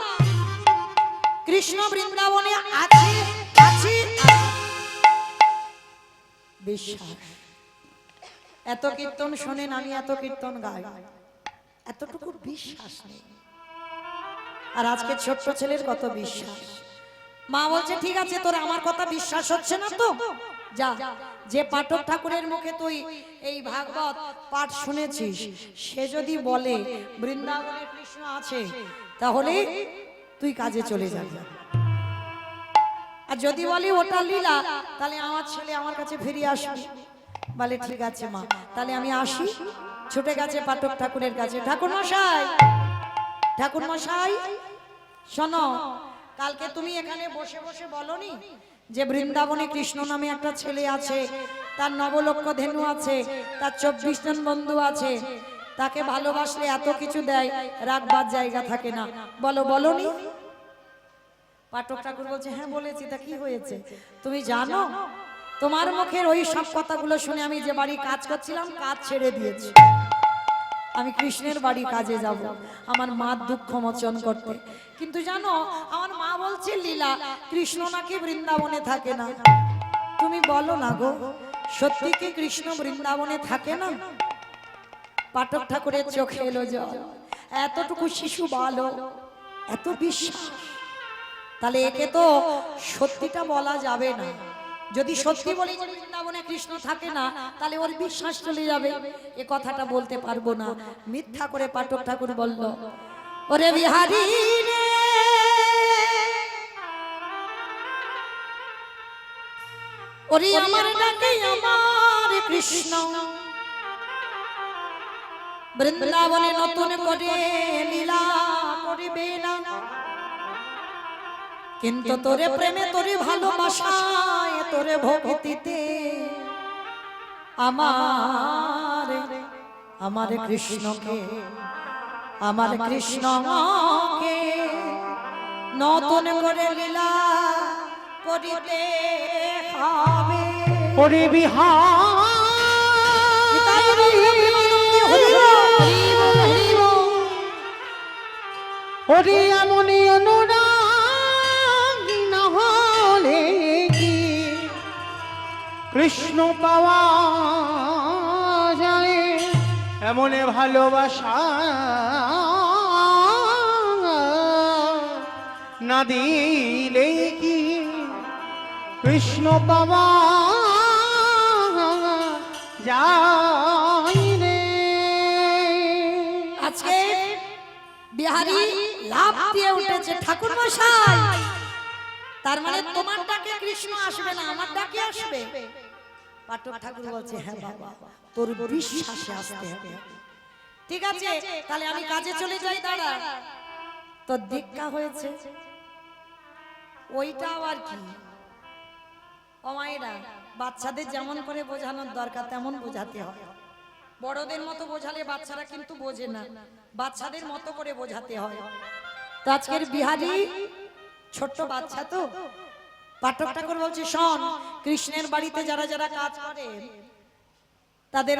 কৃষ্ণ বৃন্দাবনে আছে? আছে বিশ্বাস। এত কীর্তন শোনেন, আমি এত কীর্তন গাই, এতটুকু বিশ্বাস নেই। আর আজকে ছোট্ট ছেলের কত বিশ্বাস। মা বলছে ঠিক আছে, তোর আমার কথা বিশ্বাস হচ্ছে না তো যা, যে পাঠক ঠাকুরের মুখে তুই এই ভাগবত পাঠ শুনেছিস, সে যদি বলে বৃন্দাবনে কৃষ্ণ আছে, তাহলে তুই কাজে চলে যাবি। আর যদি বলি ওটা লীলা, তাহলে আমার ছেলে আমার কাছে ফিরে আসবে। বলে ঠিক আছে মা, তাহলে আমি আসি। ছুটে গেছে পাঠক ঠাকুরের কাছে। ঠাকুর মশাই, ঠাকুর মশাই শোনো, কালকে তুমি এখানে বসে বসে বলনি যে বৃন্দাবনে কৃষ্ণ নামে একটা ছেলে আছে, তার নবলক্ষ ধেনু আছে, তার 24 জন বন্ধু আছে, তাকে ভালোবাসলে এত কিছু দেয়, রাখবার জায়গা থাকে না। বলো, বলনি? পাঠক ঠাকুর বলছে হ্যাঁ বলেছি। তা কি হয়েছে? তুমি জানো, তোমার মুখের ওই সব কথাগুলো শুনে আমি যে বাড়ি কাজ করছিলাম কাজ ছেড়ে দিয়েছি। আমি কৃষ্ণের বাড়ি কাজে যাব আমার মার দুঃখ মোচন করতে। কিন্তু জানো, আমার মা বলছে লীলা, কৃষ্ণ নাকি বৃন্দাবনে থাকে না। তুমি বলো না গো, সত্যি কি কৃষ্ণ বৃন্দাবনে থাকে না? পাঠক ঠাকুরের চোখে এলো জল। এতটুকু শিশু ভালো, এত বিশ্বাস, তাহলে একে তো সত্যিটা বলা যাবে না। যদি সত্যি বলি যে বৃন্দাবনে কৃষ্ণ থাকে না, তাহলে ওর বিশ্বাস চলে যাবে। এ কথাটা বলতে পারবো না। মিথ্যা করে পাঠক ঠাকুর বলল, ওরে বিহারী রে, ওরে আমার ডাকে আমার কৃষ্ণ বৃন্দাবনে নতুন করে লীলা করিবে না। কিন্তু তোরে প্রেমে, তোরে ভালোবাসায়, তোরে ভক্তিতে আমার কৃষ্ণকে, আমার কৃষ্ণকে নতুন করে লীলা করিতে হবে। ওরে বিহারী, ওরে এমনই অনুরাগ না হলে কি কৃষ্ণ পাওয়া যায়? এমন ভালোবাসা না দিলে কি কৃষ্ণ পাওয়া যায় রে? আজকে বিহারী লাভ দিয়ে উঠেছে, ঠাকুর মশাই তার মানে তোমার ডাকে কৃষ্ণ আসবে না, আমার ডাকে আসবে। পাঠক ঠাকুর বলছে হ্যাঁ বাবা, তোর বিশ্বাসে আসতে হবে। ঠিক আছে, তাহলে আমি কাজে চলে যাই। দাঁড়া, তোর দীক্ষা হয়েছে, ওইটা আবার কি? ও মায়েরা, বাচ্চাদের যেমন করে বোঝানোর দরকার তেমন বোঝাতে হয়। বড়দের মতো বোঝালে বাচ্চারা কিন্তু বোঝে না, বাচ্চাদের মতো করে বোঝাতে হয়। তো আজকের বিহারী ছোট্ট বাচ্চা তো, পাঠক ঠাকুর বলছে শোন, কৃষ্ণের বাড়িতে যারা যারা কাজ করে তাদের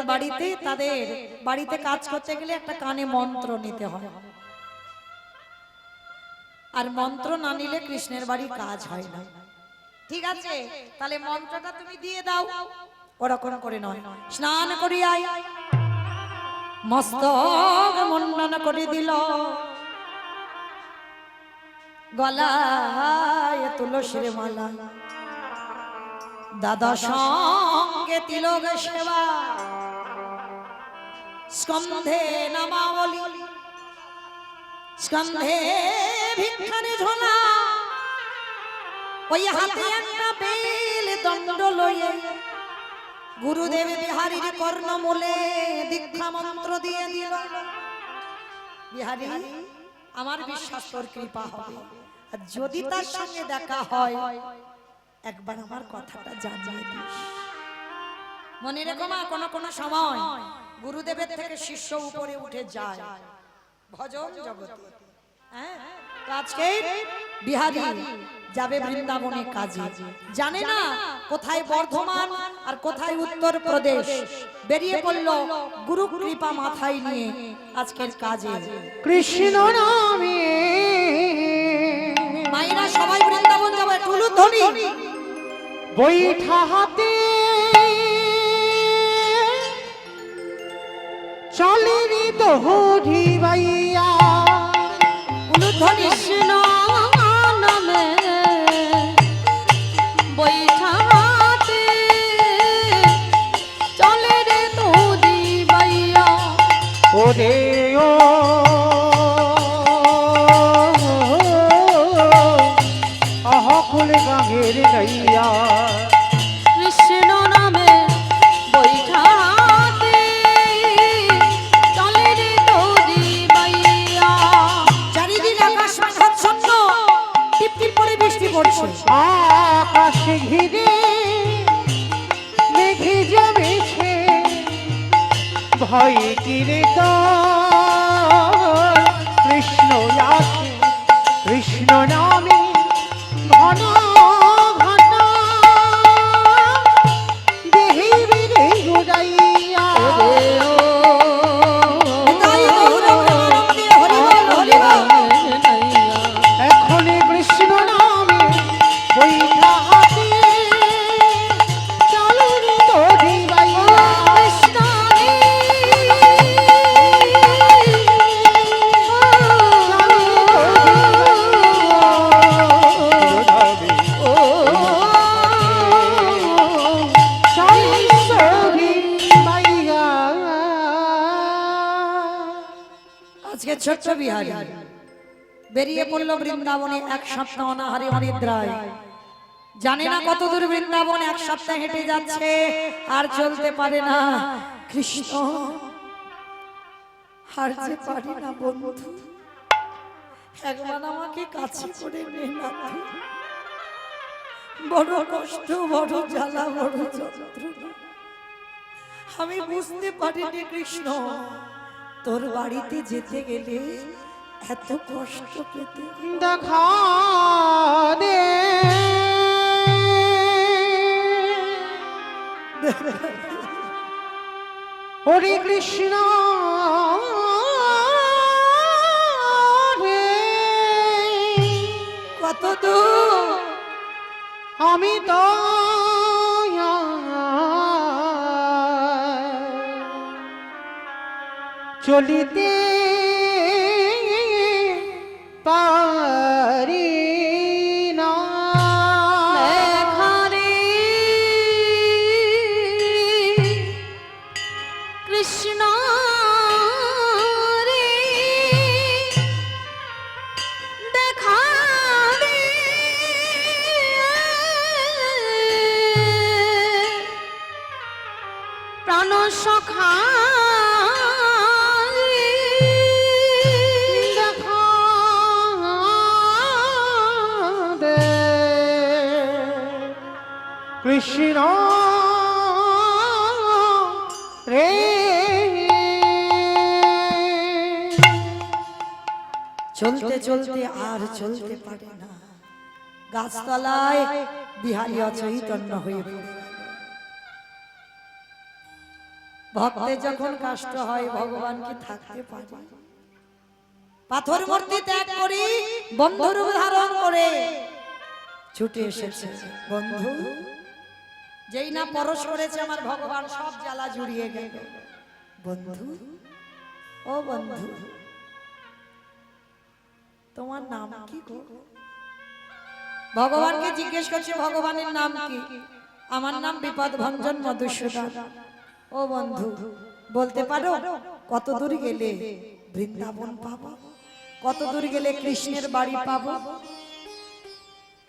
বাড়িতে কাজ করতে গেলে একটা কানে মন্ত্র নিতে হয়, আর মন্ত্র না নিলে কৃষ্ণের বাড়ি কাজ হয় না। ঠিক আছে, তাহলে মন্ত্রটা তুমি দিয়ে দাও। ওরকম করে নয়, স্নান করিয়াই মস্তক মুন্ডন করে দিল, গলায় তুলসীর মালা, দাদা সঙ্গে তিলক সেবা, স্কন্ধে নামাবলী, স্কন্ধে ভিক্ষানে ঝোলা, ওই হাতে একটা বেল দণ্ড লয়ে গুরুদেব বিহারীর কর্ণমূলে দীক্ষা মন্ত্র দিয়ে দিল। বিহারী, আমার বিশ্বাস তোর কৃপা হবে, আর যদি তার সঙ্গে দেখা হয় একবার আমার কথাটা জানিয়ে দিস। মনে রেখো মা, কোন কোন সময় গুরুদেবের থেকে শিষ্য উপরে উঠে যায় ভজন জগতে। হ্যাঁ, আজকে বিহারী যাবে বৃন্দাবনে কাজে, জানে না কোথায় বর্ধমান আর কোথায় উত্তর প্রদেশ, বেরিয়ে পড়ল গুরু কৃপা মাথায় নিয়ে আজকের কাজে। কৃষ্ণ নামে মায়েরা সবাই বৃন্দাবন যাবে, টুলুধ্বনি বৈঠা হাতে চলেনি দোহরি বাইয়া, টুলুধ্বনি কৃষ্ণ নামে বৈঠাতে চলে রে তোরি বাইয়া। ওরে ও আহকুল গাঙ্গের নৈয়া, কৃষ্ণ নামে বৈঠাতে চলে রে তোরি বাইয়া। চারিদিন আকাশ মেঘাচ্ছন্ন, টিপ টিপ করে বৃষ্টি পড়ছে। আকাশ ঘিরে মেঘে জমেছে, ভয় কিরে তোর কৃষ্ণ আসে, কৃষ্ণ নামে ঘন ঘন দেহি বিরে উড়াইয়া। তাই গৌর প্রেমানন্দে হরি বল, হরি বল। এখন কৃষ্ণ নামে বৈঠা হাতে চলুন তোরি বাইয়া। কৃষ্ণ রে আজকে ছোট্ট বিহারী বেরিয়ে পড়লো বৃন্দাবনে এক সপ্তাহ অনাহারে অনিদ্রায়, জানে না কত দূর বৃন্দাবন, এক সপ্তাহ হেঁটে যাচ্ছে আর চলতে পারে না। কৃষ্ণ, হারতে পারি না বন্ধু, একবার আমাকে কাছে করে নে না, বড় কষ্ট, বড় জ্বালা, বড় যন্ত্রণা, আমি বুঝতে পারিনি কৃষ্ণ তোর বাড়িতে যেতে গেলে এত কষ্ট পেতে। দেখা দে হরে কৃষ্ণ রে, কত দূর আমি তো চলিতে পারি না। লেখারে কৃষ্ণ রে দেখা দে, প্রাণ সখা দেখা দে কৃষ্ণ রে। চলতে চলতে আর চলতে পারে না, গাছতলায় বিহারী অচৈতন্য হয়ে পড়ে গেল। ভক্তের যখন কষ্ট হয় ভগবান কি থাকতে পারে? পাথর মূর্তি ত্যাগ করি বন্ধুর ধারণ করে ছুটে এসেছে বন্ধু। যেই না পরশ করেছে আমার ভগবান সব জ্বালা জুড়িয়ে গেল। বন্ধু, ও বন্ধু, তোমার নাম কি গো? ভগবানকে জিজ্ঞেস করছে ভগবানের নাম কি? আমার নাম বিপদ ভঞ্জন মধুসূদন। ও বন্ধু, বলতে পারো কত দূর গেলে বৃন্দাবন পাবো? কত দূর গেলে কৃষ্ণের বাড়ি পাবো?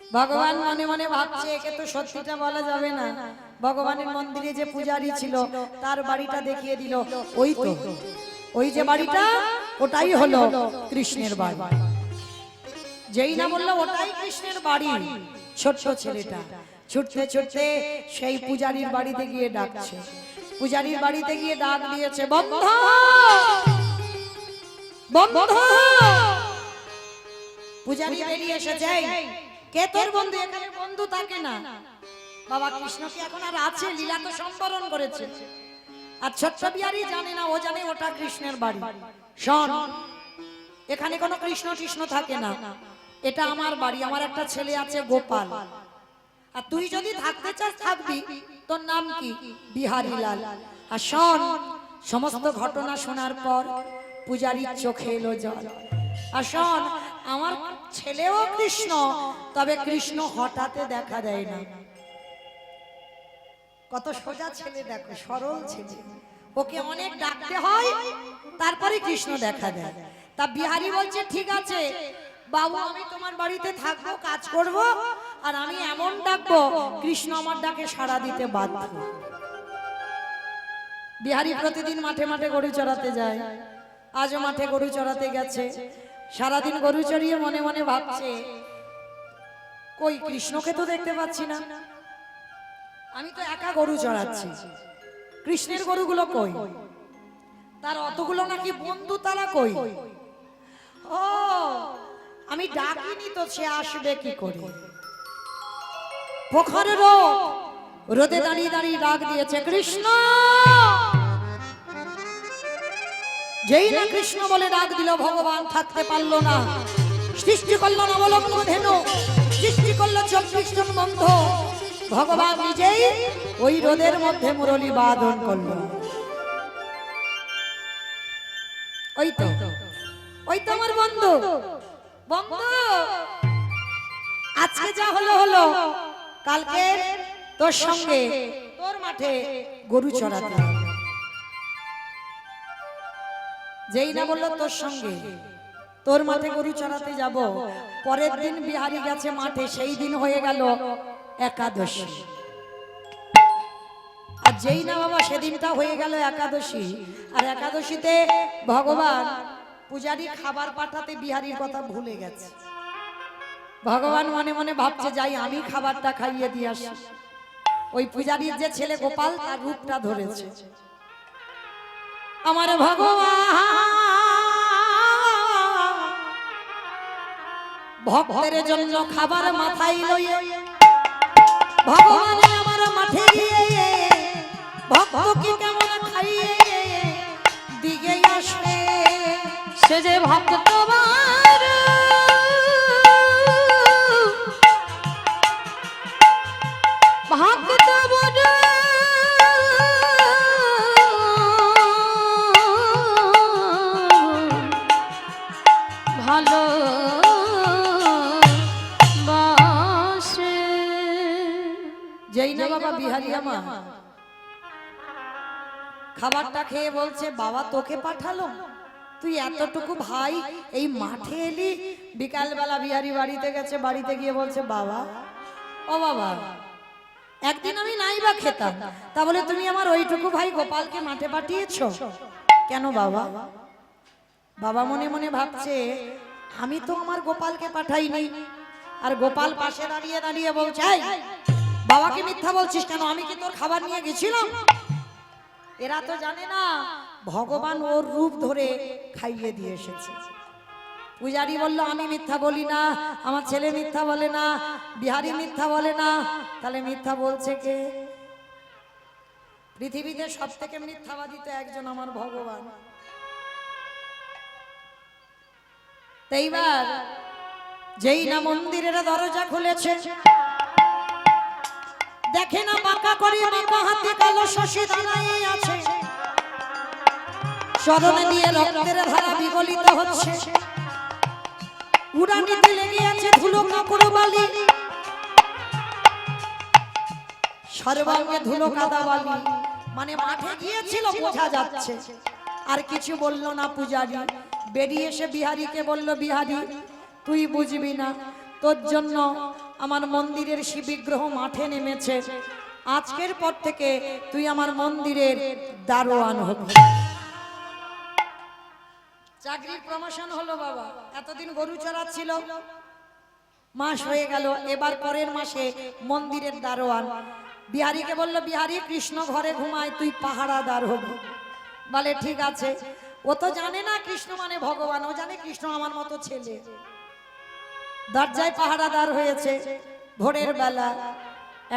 ভগবান মনে মনে ভাবছে একে তো সত্যিটা বলা যাবে না। ভগবানের মন্দিরে যে পূজারী ছিল তার বাড়িটা দেখিয়ে দিল। ওই তো, ওই যে বাড়িটা, ওটাই হলো কৃষ্ণের বাড়ি। যেই না বললো ওটাই কৃষ্ণের বাড়ি, ছোট্ট ছেলেটা ছুটতে ছুটতে সেই পূজারীর বাড়িতে গিয়ে ডাকছে। পূজারীর বাড়িতে গিয়ে ডাক দিয়েছে, বন্ধু, বন্ধু। পূজারী বেরিয়ে এসেছে, কে তোর বন্ধু? এখানে বন্ধু থাকে না। বাবা কৃষ্ণ কি এখন আর আছে? লীলা তো সম্বরণ করেছে। আর ছোট্ট বিহারী জানে না, ও জানে ওটা কৃষ্ণের বাড়ি। শোন, এখানে কোনো কৃষ্ণ কৃষ্ণ থাকে না, এটা আমার বাড়ি। আমার একটা ছেলে আছে গোপাল, আর তুই যদি থাকতে চাস থাকবি। তোর নাম কি? বিহারী লাল। আর শোন, সমস্ত ঘটনা শোনার পর পূজারীর চোখে এলো জল। আর শোন, আমার ছেলেও কৃষ্ণ, তবে কৃষ্ণ হঠাৎ দেখা দেয় না। কত সোজা ছেলে দেখো, সরল ছেলে, ওকে অনেক ডাকতে হয় তারপরে কৃষ্ণ দেখা দেয়। তা বিহারী বলছে, ঠিক আছে বাবু, আমি তোমার বাড়িতে থাকবো, কাজ করব, আর আমি এমন ডাকবো কৃষ্ণ আমার ডাকে সাড়া দিতে বাধ্য। বিহারী প্রতিদিন মাঠে মাঠে গরু চড়াতে যায়। আজও মাঠে গরু চড়াতে গেছে। সারাদিন গরু চড়িয়ে মনে মনে ভাবছে, কই কৃষ্ণকে তো দেখতে পাচ্ছি না। আমি তো একা গরু চড়াচ্ছি, কৃষ্ণের গরুগুলো কই? তার অতগুলো নাকি বন্ধু, তারা কই? ও, আমি ডাকিনি তো, সে আসবে কি করে? পোখরের রোদে দাঁড়িয়ে দাঁড়িয়ে ডাক দিয়েছে, কৃষ্ণ। যেই না কৃষ্ণ বলে ডাক দিল, ভগবান থাকতে পারলো না। সৃষ্টি করলো না অবলম্বন ধেনু, সৃষ্টি করলো 24 জন বন্ধু। ভগবান নিজেই ওই রোদের মধ্যে মুরলী বাদন করলো। ওই তো, ওই তো আমার বন্ধু। বন্ধু, আজকে যা হলো হলো, কালকে তোর সঙ্গে তোর মাঠে গরু চড়াতে হবে। যেই না বললো তোর সঙ্গে তোর মাঠে গরু চড়াতে যাব, পরের দিন বিহারী গেছে মাঠে, সেই দিন হয়ে গেল একাদশী। আর যেই না বাবা সেদিনটা হয়ে গেল একাদশী, আর একাদশীতে ভগবান পূজারী খাবার পাঠাতে বিহারীর কথা ভুলে গেছে। ভগবান মনে মনে ভাবছে, যাই আমি খাবারটা খাইয়ে দিয়ে আসি। ওই পূজারীর যে ছেলে গোপাল, তার রূপটা ধরেছে। আমার ভগবান ভক্তের জন্য খাবার মাথায় লইয়ে ভগবান আমার মাঠে গিয়ে ভক্তকে কেমন খাইয়ে দিকে আসে। সে যে ভক্ত তোমার ভক্ত বড় ভালো বাসে। যেই না বাবা বিহারী আমার খাবারটা খেয়ে বলছে, বাবা তোকে পাঠালো, তুই এতটুকু ভাই এই মাঠে এলি? বিকালবেলা বিহারী বাড়িতে গেছে, বাড়িতে গিয়ে বলছে, বাবা, ও বাবা, একদিন আমি নাই বা খেতাম, তা বলে তুমি আমার ওইটুকু ভাই গোপালকে মাঠে পাঠিয়েছো কেন বাবা? বাবা মনে মনে ভাবছে, আমি তো আমার গোপালকে পাঠাইনি। আর গোপাল পাশে দাঁড়িয়ে দাঁড়িয়ে বলছে, এই বাবাকে মিথ্যা বলছিস কেন? আমি কি তোর খাবার নিয়ে গেছিলাম? এরা তো জানে না ভগবান ওর রূপ ধরে খাইয়ে দিয়ে এসেছে। পূজারী বলল, আমি মিথ্যা বলি না, আমার ছেলে মিথ্যা বলে না, বিহারী মিথ্যা বলে না, তাহলে মিথ্যা বলছে কে? পৃথিবীতে সব থেকে মিথ্যাবাদী তো একজন আমার ভগবান। এইবার যেই না মন্দিরের দরজা খুলেছে, দেখে না বাঁকা করে বাঁকা হাতে কালো শশী দাঁড়িয়ে আছে, চরণে নিয়ে রক্তের ধারা বিগলিত হচ্ছে, উড়ানিতে লেগে আছে ধুলো কাপড় বালি, সর্বাঙ্গে ধুলো কাদা বালি, মানে মাঠে গিয়েছিল বোঝা যাচ্ছে। আর কিছু বলল না পূজারি, বেরিয়ে এসে বিহারীকে বলল, বিহারী তুই বুঝবি না, তোর জন্য আমার মন্দিরের শিব বিগ্রহ মাঠে নেমেছে, আজকের পর থেকে তুই আমার মন্দিরের দারোয়ান হবি। চাকরির প্রমোশন হলো বাবা। এতদিন গরু চড়াচ্ছিল, মাস হয়ে গেল, এবার পরের মাসে মন্দিরের দারোয়ান। বিহারীকে বলল, বিহারী কৃষ্ণ ঘরে ঘুমায়, তুই পাহারাদার হবি। বলে ঠিক আছে। ও তো জানে না কৃষ্ণ মানে ভগবান, ও জানে কৃষ্ণ আমার মতো ছেলে। দরজায় পাহারাদার হয়েছে। ভোরের বেলা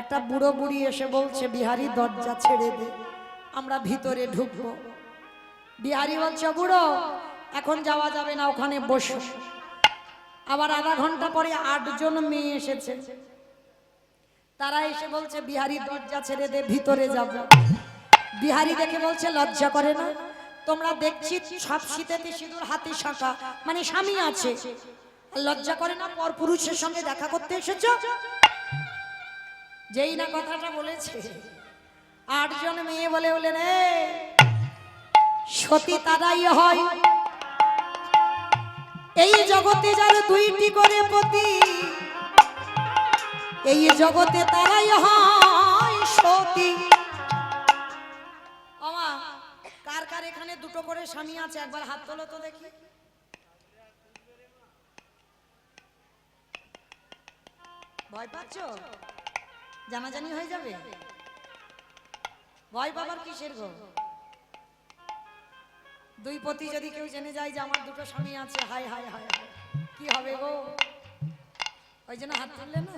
একটা বুড়ো বুড়ি এসে বলছে, বিহারী দরজা ছেড়ে দে, আমরা ভিতরে ঢুকবো। বিহারী বলছে, বুড়ো এখন যাওয়া যাবে না, ওখানে বসো। আবার আধা ঘন্টা পরে 8 জন মেয়ে এসেছে, তারা এসে বলছে, বিহারী দরজা ছেড়ে দে, ভিতরে যাব। বিহারী দেখে বলছে, লজ্জা করে না? তোমরা দেখছি সব শীতেতে সিঁদুর হাতে শাঁখা, মানে স্বামী আছে, লজ্জা করে না পর পুরুষের সঙ্গে দেখা করতে এসেছো? যেই না কথাটা বলেছে, 8 জন মেয়ে বলে বলেন, সতী তারাই হয় এই জগতে যার 2টি করে পতি, এই জগতে তারাই হয় সতী। আমা কার কার এখানে 2টো করে স্বামী আছে? একবার হাত তোলো তো দেখি। ভয় পাচ্ছ? জানাজানি হয়ে যাবে? ভয় পাবার কিসের গো? 2 পতি যদি কেউ জেনে যায় যে আমার 2টো স্বামী আছে, হায় হায় হায় হায়, কি হবে গো? ওই জন্য হাত তুললে না।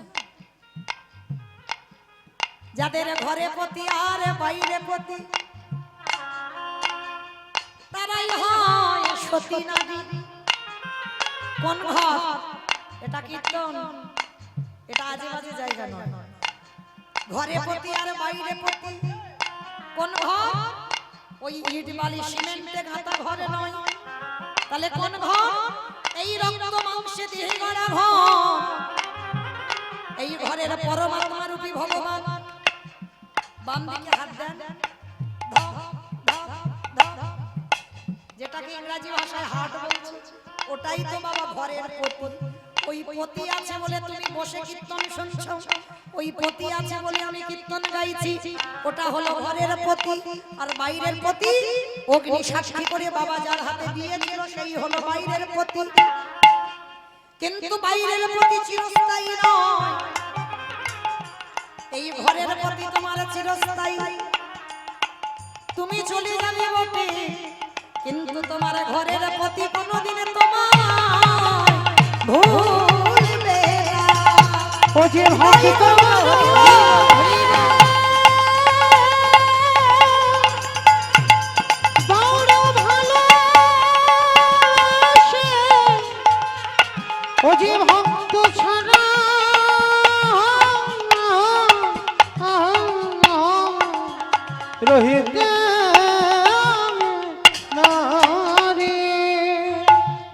যাদের ঘরে পতি আর বাইরে পতি, তারাই হয় সতী নারী। কোন ঘর? এটা কীর্তন, এটা আজে বাজে জায়গা নয়। ঘরে পতি আর বাইরে পতি, কোন ঘর? ওই ইট বালি সিমেন্টে গাঁথা ঘরে নয়। তাহলে কোন ঘর? এই রক্ত মাংসে দেহে গড়া ঘর। এই ঘরের পরমাত্মা রূপী ভগবান। বাম দিকে হাত দেন, যেটাকে ইংরেজি ভাষায় হার্ট বলছে, ওটাই তো বাবা ঘরের পতি। ওই পতি আছে বলে তুমি বসে কীর্তন শুনছো, ওই পতি আছে বলে আমি কীর্তন গাইছি, ওটা হলো ঘরের পতি। আর বাইরের পতি অগ্নি সাক্ষী করে বাবা যার হাতে দিয়েছিল, সেই হলো বাইরের পতি। কিন্তু বাইরের পতি চিরস্থায়ী নয়, এই ঘরের পতি তোমার চিরস্থায়ী। তুমি চলে যাবে বটে, কিন্তু তোমার ঘরের পতি কোনোদিন তোমার ভুলবে না। ও যে ভক্ত বড় ভালোবাসে, ও যে ভক্ত ছাড়া রহিতে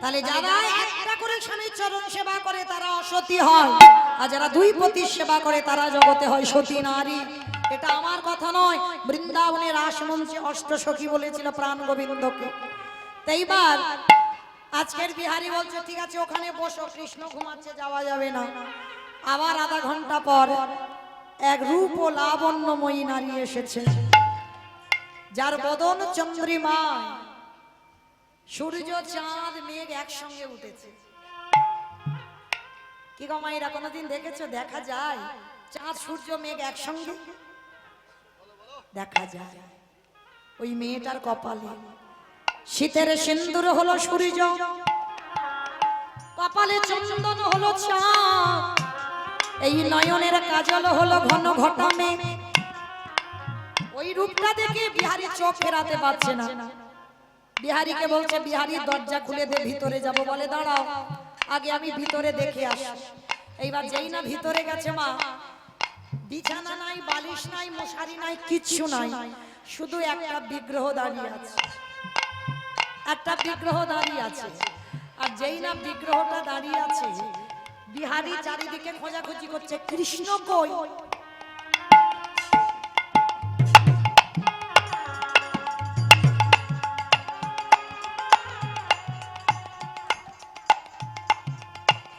তাহলে যারা একটা করে স্বামীর চরণ সেবা করে তারা অসতী হয়, আর যারা 2 পতির সেবা করে তারা জগতে হয় সতী নারী। এটা আমার কথা নয়, বৃন্দাবনের রাসমঞ্চে অষ্টসখী বলেছিল প্রাণ গোবিন্দকে। এইবার আজকের বিহারী বলছে, ঠিক আছে ওখানে বসো, কৃষ্ণ ঘুমাচ্ছে, যাওয়া যাবে না। আবার আধা ঘন্টা পর এক রূপ ও লাবণ্যময়ী নারী এসেছে, যার বদন চন্দ্রিমা, সূর্য চাঁদ মেঘ একসঙ্গে উঠেছে। কি গো মায়েরা কোনোদিন দেখেছো? দেখা যায় চাঁদ সূর্য মেঘ একসঙ্গে দেখা যায়। ওই মেয়েটার কপালে শীতের সিন্দুর হলো সূর্য, কপালে চন্দন হলো চাঁদ, এই নয়নের কাজল হলো ঘন ঘটা মেঘ। ওই ওই রূপটা দেখে বিহারি চোখ ফেরাতে পারছে না। বিহারীকে বলছে, বিহারি দরজা খুলে দে, ভিতরে যাব। বলে দাঁড়াও, আগে আমি ভিতরে দেখে আসি। এইবার যেই না ভিতরে গেছে মা, বিছানা নাই, বালিশ নাই, মশারি নাই, কিচ্ছু নাই, শুধু একটা বিগ্রহ দাঁড়িয়ে আছে। একটা বিগ্রহ দাঁড়িয়ে আছে। আর যেই না বিগ্রহটা দাঁড়িয়ে আছে, বিহারি চারিদিকে খোঁজাখুঁজি করছে, কৃষ্ণ কই?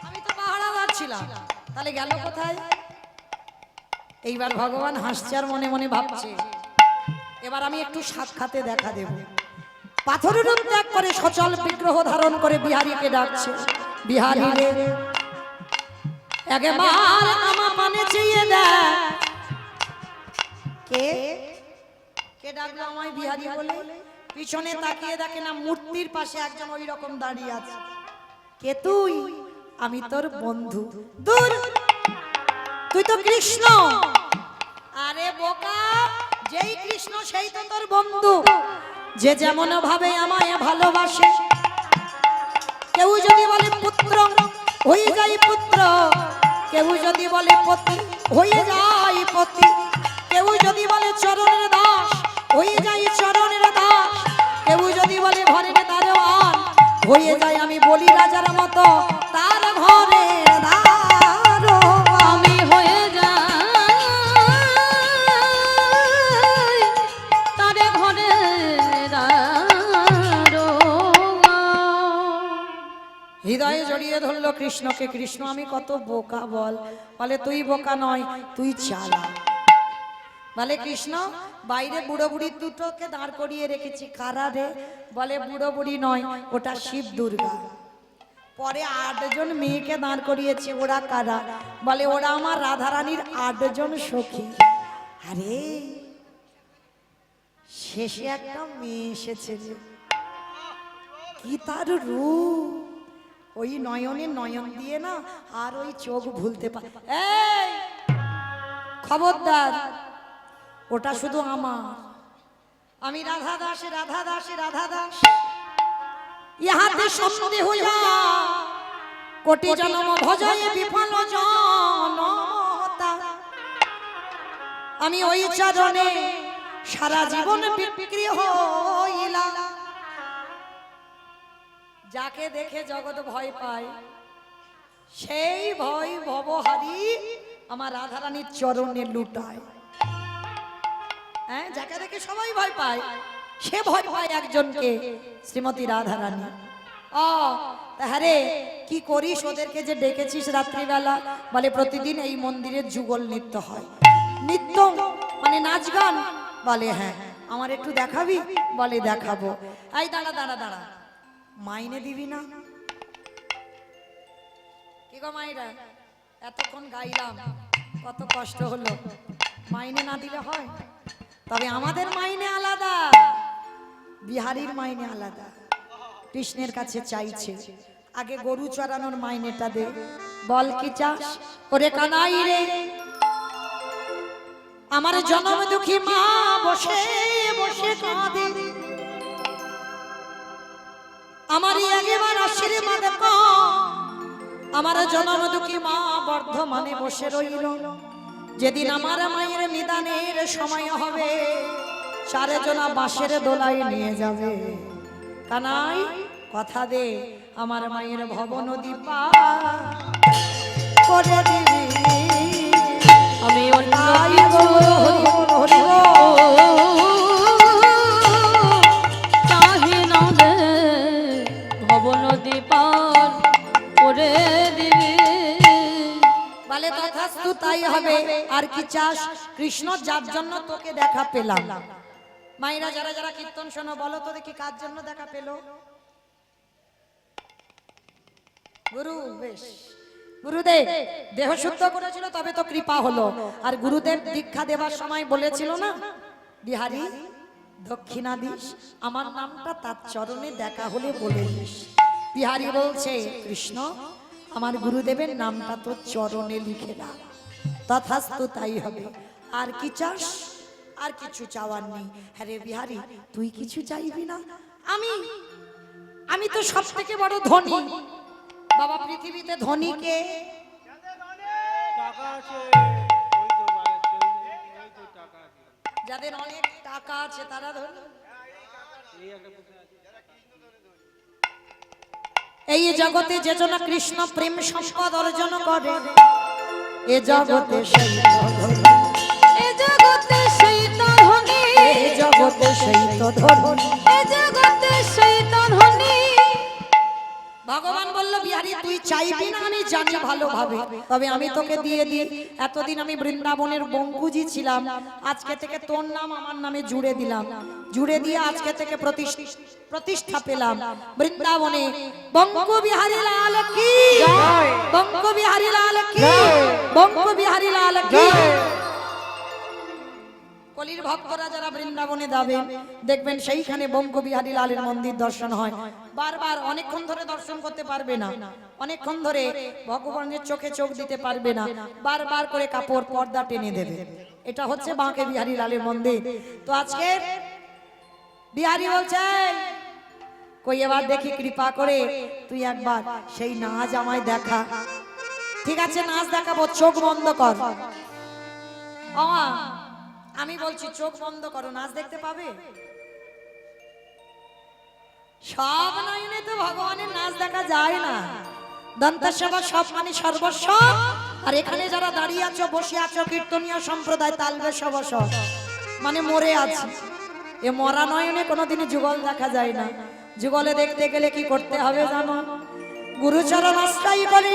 আমি তো পাহারাদার ছিলাম, তাহলে গেল কোথায়? এইবার ভগবান হাসছে আর মনে মনে ভাবছে, এবার আমি একটু সাক্ষাতে দেখা দেব। পাথরের রূপ ত্যাগ করে সচল বিগ্রহ ধারণ করে বিহারীকে ডাকছে, বিহারী রে একবার আমার পানে চেয়ে দেখ। কে কে ডাকলো আমায় বিহারী বলে? পিছনে তাকিয়ে দেখে না মূর্তির পাশে একজন ওই রকম দাঁড়িয়ে আছে। কে তুই? আমি তোর বন্ধু। দূর, তুই তো কৃষ্ণ। আরে বোকা, যেই কৃষ্ণ সেই তো তোর বন্ধু। যে যেমন ভাবে আমায় ভালোবাসে, কেউ যদি বলে পুত্র হয়ে যায় পুত্র, কেউ যদি বলে পতি হয়ে যায় পতি, কেউ যদি বলে চরণের দাস হয়ে যায় চরণের দাস, কেউ যদি বলে ঘরের দারোয়ান হয়ে যায় আমি বলি রাজার মতো তার ঘরের দারোয়ান। আমি হয়ে যাই তার ঘরে হৃদয়ে জড়িয়ে ধরলো কৃষ্ণকে। কৃষ্ণ আমি কত বোকা বল? বলে তুই বোকা নয়, তুই চালাক। বলে কৃষ্ণ বাইরে বুড়ো বুড়ি দুটোকে দাঁড় করিয়ে রেখেছি, কারা রে? বলে বুড়ো বুড়ি নয়, ওটা শিব দুর্গা। পরে 8 জন মেয়েকে দাঁড় করিয়েছে, ওরা কারা? বলে ওরা আমার রাধারানীর 8 জন সখী। আরে শেষে একটা মেয়ে এসেছে যে, কি তার রূপ! ওই নয়নে নয়ন দিয়ে না আর ওই চোখ ভুলতে পারে। এই খবরদার, ওটা শুধু আমার। আমি রাধা দাস, রাধা দাস, রাধা দাস। ইহাতে সন্ধি হইয়া কোটি জন্ম ভজায় বিফল জনতা। আমি ওই চরণে সারা জীবন বিক্রি হইলাম। যাকে দেখে জগৎ ভয় পায়, সেই ভয় ভবহারী আমার রাধারানীর চরণে লুটায়। হ্যাঁ, যাকে দেখে সবাই ভয় পায়, সে ভয় পায় একজনকে, শ্রীমতী রাধারানী। হ্যাঁ, কি করিস? ওদেরকে যে ডেকেছিস রাত্রিবেলা। বলে প্রতিদিন এই মন্দিরে যুগল নৃত্য হয়। নৃত্য মানে নাচ গান? বলে হ্যাঁ। আমার একটু দেখাবি? বলে দেখাবো। এই দাঁড়া দাঁড়া দাঁড়া, মাইনে দিবি না? কি গো মাইরা, এতক্ষণ গাইলাম, কত কষ্ট হলো, মাইনে না দিলে হয়? তবে আমাদের মাইনে আলাদা, বিহারীর মাইনে আলাদা। কৃষ্ণের কাছে চাইছে, আগে গরু চড়ানোর মাইনেটা দে। বল কি চাস? ওরে কানাই রে, আমার জনম দুঃখী মা বসে বসে কাঁদে, আমার একবার আশীর্বাদ কর। আমার জনম দুঃখী মা বর্ধমানে বসে রইল, যেদিন আমার মায়ের নিদানের সময় হবে, 4 জনা বাঁশের দোলায় নিয়ে যাবে। কানাই কথা দে, আমার মায়ের ভব নদী পার করে দিবি। আমি অন্য আই গো হরি বল, হরি বল। চাহি না রে ভব নদী পার করে দিবি। বলে তথাস্তু তাই হবে। আর কি চাস? কৃষ্ণ যার জন্য তোকে দেখা পেলাম। মায়েরা যারা যারা কীর্তন শোনো, বলো তো দেখি কার জন্য দেখা পেল? গুরু। বেশ, গুরুদেব দেহ শুদ্ধ করেছিল, তবে তো কৃপা হলো। আর গুরুদেব দীক্ষা দেবার সময় বলেছিল না, বিহারী দক্ষিণা দিস, আমার নামটা তার চরণে দেখা হলে বলে দিস। বিহারী বলছে, কৃষ্ণ আমার গুরুদেবের নামটা তোর চরণে লিখে দাও। তথাস্তু তাই হবে। আর কি চাস? আর কিছু চাওয়ার নেই। হ্যাঁ রে বিহারি, তুই কিছু চাইবি না? আমি তো সব থেকে বড় ধনী বাবা। পৃথিবীতে ধনী কে? যাদের অনেক টাকা আছে তারা ধনী। এই জগতে যে জন কৃষ্ণ প্রেম সম্পদ অর্জন করে, এ জগতে সেই ধনী। এ জগতে সেই তো ধনী, এ জগতে সেই তো ধনী, এ জগতে সেই তো ধনী। ভগবান বলল বিহারী তুই চাইবি না আমি জানি ভালোভাবে, তবে আমি তোকে দিয়ে দিই। এতদিন আমি বৃন্দাবনের বঙ্কুজি ছিলাম, আজকে থেকে তোর নাম আমার নামে জুড়ে দিলাম। জুড়ে দিয়ে আজকে থেকে প্রতিষ্ঠা পেলাম বৃন্দাবনে। বঙ্কু বিহারী লাল কি, বঙ্কু বিহারী লাল কি, বঙ্কু বিহারী লাল কি। কলির ভক্তরা যারা বৃন্দাবনে যাবে দেখবেন সেইখানে বঙ্কু বিহারী লালের মন্দির দর্শন হয়। বারবার অনেকক্ষণ ধরে দর্শন করতে পারবে না, অনেকক্ষণ ধরে ভগবানের চোখে চোখ দিতে পারবে না, বারবার করে কাপড় পর্দা টেনে দেবে। এটা হচ্ছে বাঁকে বিহারী লালের মন্দির। তো আজকে বিহারী বলছে কই এবার দেখি কৃপা করে তুই একবার সেই নাচ আমায় দেখা। ঠিক আছে নাচ দেখাবো, চোখ বন্ধ কর। আমি বলছি চোখ বন্ধ করো, নাচ দেখতে পাবে। সব নয়নে তো ভগবানের নাচ দেখা যায় না। দন্তসেবা সব মানে সর্বস্ব। আর এখানে যারা দাঁড়িয়ে আছো বসে আছো কীর্তনীয় সম্প্রদায় তালবে সবস মানে মরে আছে। এ মরা নয়নে কোনোদিন যুগল দেখা যায় না। যুগলে দেখতে গেলে কি করতে হবে জানো? গুরুচরণ আশ্রয় করে,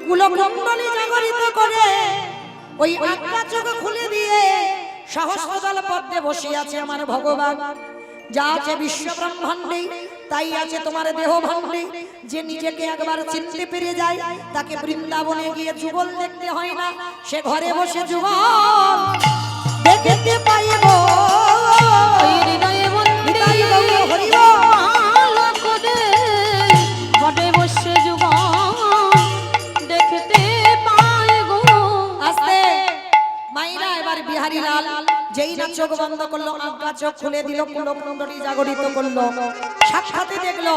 কুলকুণ্ডলী জাগরিত করে, ওই আজ্ঞা চোখ খুলে দিয়ে সহস্রদল পদ্মে বসে আছে আমার ভগবান। যা আছে বিশ্ব ব্রহ্মাণ্ডে তাই আছে তোমার দেহ ভাণ্ডে। যে নিজেকে একবার চিনতে পেরে যায় তাকে বৃন্দাবনে গিয়ে যুগল দেখতে হয় না, সে ঘরে বসে যুগল দেখতে পাইব। ঘরে বসে যুগল দেখতে পাই গো। আস্তে মাইরা এবার বিহারী লাল যেই না চোখ বন্ধ করলো আজ্ঞা চোখ খুলে দিল, কুলকুণ্ডলী জাগরিত করলো। সাক্ষাতে দেখলো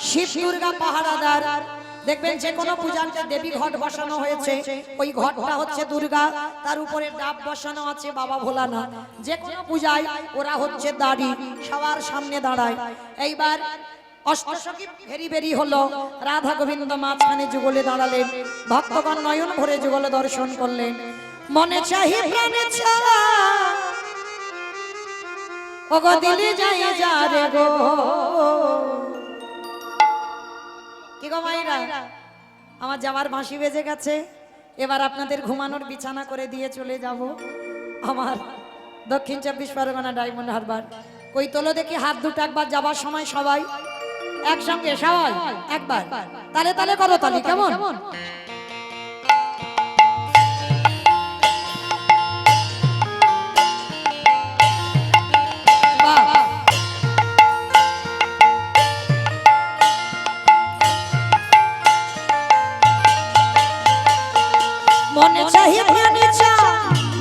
শিব দুর্গা পাহারাদার। দেখবেন যে কোনো পূজাতে দেবী ঘট বসানো হয়েছে, ওই ঘটটা হচ্ছে দুর্গা, তার উপরে ডাব বসানো আছে বাবা ভোলানাথ। যে কোনো পূজায় ওরা হচ্ছে দাঁড়ি সবার সামনে দাঁড়ায়। এইবার অষ্টসখী ভেরি বেরি হলো, রাধা গোবিন্দ মাঝখানে যুগলে দাঁড়ালেন। ভক্তগণ নয়ন ভরে যুগলে দর্শন করলেন। মনে চাহি প্রাণে ওগো দিলে যাই যা রে গো। কি গো মাইরা, আমার যাওয়ার বাঁশি বেজে গেছে। এবার আপনাদের ঘুমানোর বিছানা করে দিয়ে চলে যাব আমার দক্ষিণ 24 পরগনা ডায়মন্ড হারবার। কই তোলো দেখি হাত দুটো একবার যাবার সময় সবাই একসঙ্গে সবাই একবার তালে তালে করো তালি কেমন। মনে চাহি প্রাণে চা,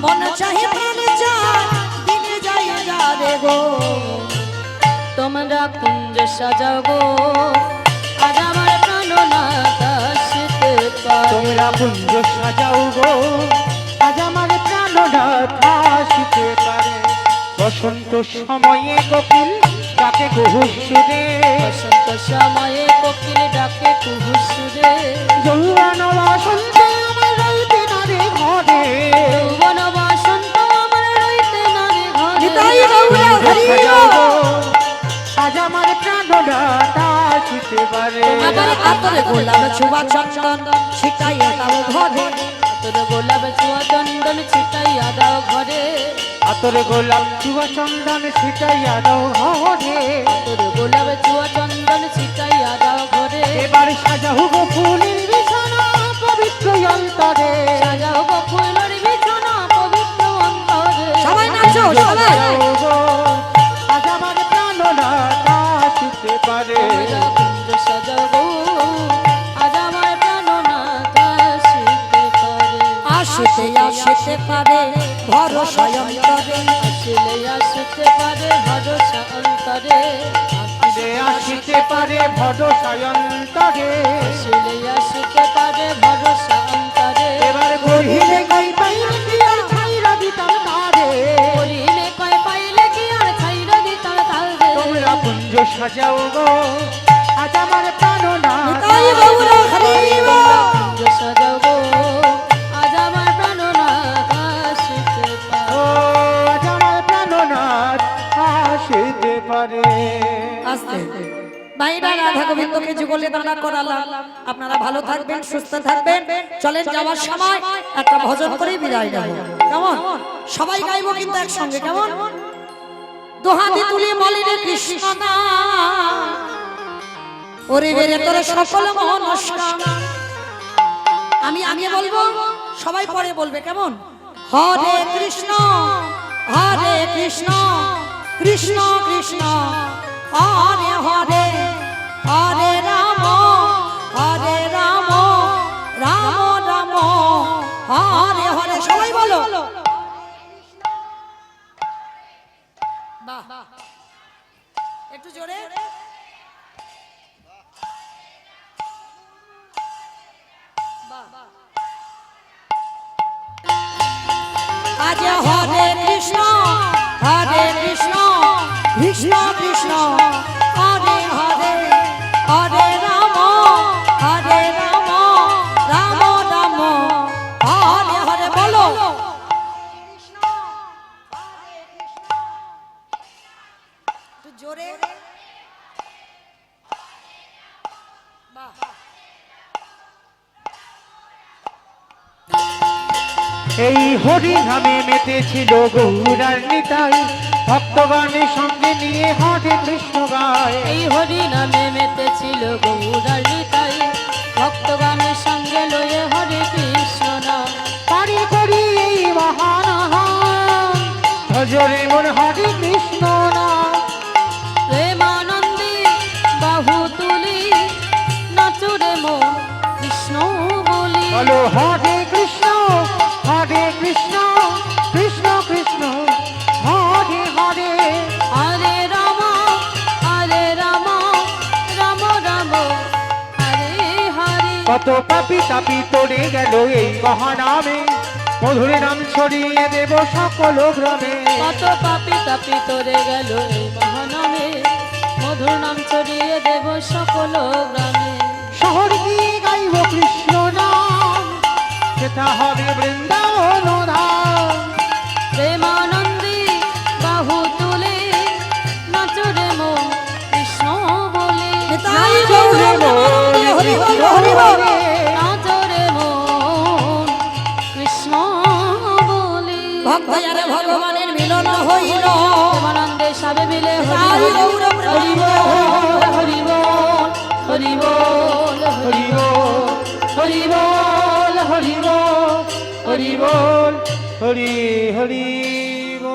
মনে চাহি প্রাণে চা, দিলে যাই যা রে গো। তোমরা কুঞ্জ সাজাও গো, আজ আমার প্রাণনাথ আসতে পারে। তোমরা কুঞ্জ সাজাও গো, আজ আমার প্রাণনাথ আসতে পারে। বসন্ত সময়ে কোকিল ডাকে কুহুসুরে, বসন্ত সময়ে কোকিল ডাকে কুহুসুরে। যৌবন বসন্ত আমার রইতে না রে ঘরে, যৌবন বসন্ত আমার রইতে না রে ঘরে। নিতাই গৌরা হরি সাজাও গো, আজ আমার প্রাণনাথ আসতে পারে। আমার আতরে গোলাপ ছোঁয়া চন্দন ছিটাইয়া দাও ঘরে, তোর গোলাপ ছোঁয়া চন্দন ছিটাইয়া দাও ঘরে। আতরে গোলাপ চুয়া চন্দন ছিটাইয়া দাও ঘরে। তোর গোলাপ ছোঁয়া চন্দন ছিটাইয়া দাও ঘরে। এবার সাজাও গো ফুলের বিছানা পবিত্র অন্তরে, সাজাও গো ফুলের বিছানা পবিত্র অন্তরে। সবাই নাচো সবাই। সাজাও গো, আজ আমার প্রাণনাথ আসতে পারে। তোমরা কুঞ্জ সাজাও গো, আজ আমার প্রাণনাথ আসতে পারে। আসতে আসিতে আসিতে পারে ভরসা অন্তরে আসিলে আসতে পারে ভরসা অন্তরে আসিলে আসিতে পারে ভরসা অন্তরে আসিলে আসতে পারে ভরসা অন্তরে এবার বহিলে কই পাইলে কি আর ছাইরা দিতাম তারে করিলে কয় পাইলে কি আর ছাইরা দিতাম তারে তোমরা কুঞ্জ সাজাও গো আজ আমার প্রাণনাথ তাই গৌর হরি কুঞ্জ সাজাও গো আজ আমার প্রাণনাথ আসিতে পারে ও আজ আমার প্রাণনাথ আসিতে পারে আস্তে ভাইরা রাধা গোবিন্দকে যুগলে দাঁড়া করালাম আপনারা ভালো থাকবেন সুস্থ থাকবেন চলেন যাওয়ার সময় একটা ভজন করে বিদায় নেব কেমন সবাই গাইবো কিন্তু একসঙ্গে কেমন দোহাতি তুলি মলিনে কৃষ্ণ নাম ওরে বেরে তোরে সকল মনস্কাম আমি আগে বলবো সবাই পরে বলবে কেমন হরে কৃষ্ণ কৃষ্ণ কৃষ্ণ হরে হরে হরে রাম রাম রাম হরে হরে সবাই বলো বাহ একটু জোরে আজ হরে কৃষ্ণ কৃষ্ণ কৃষ্ণ হরে হরে হরে রাম রাম রাম হরে হরে বলো একটু জোরে বাহ এই হরি নামে মেতেছিল গৌরার নিতাই ভক্তগণের সঙ্গে নিয়ে হরে কৃষ্ণ গায় এই হরি নামে মেতেছিল গৌরার নিতাই ভক্তগণের সঙ্গে লয়ে হরে কৃষ্ণ নাম পারি করি এই মহান ভজরে মন হরে কৃষ্ণ নাম প্রেমানন্দে বাহু তুলি নাচরে মন কৃষ্ণ বলি বলো হরে কৃষ্ণ কৃষ্ণ কৃষ্ণ হরে হরে হরে রাম রাম রাম হরে হরে কত পাপি তাপি পড়ে গেল এই মহানামে মধুর নাম ছড়িয়ে দেব সকল গ্রামে কত পাপি তাপি তোরে গেল এই মহানামে মধুর নাম ছড়িয়ে দেব সকল গ্রামে শহর গিয়ে গাইব কৃষ্ণ নাম সেটা হবে বৃন্দাবন ধাম প্রেমানন্দে বাহু তুলে নাচরে মন কৃষ্ণ বলে তাই গৌর হরি বল হরি বল নাচরে মন কৃষ্ণ বলে ভক্তয়ারে ভগবানের মিলন হইল প্রেমানন্দে সবে মিলে তাই গৌর হরি বল হরি বল হরি বল হরি হরি বল হরি বল হরি বল হরি বল হরি হরি বল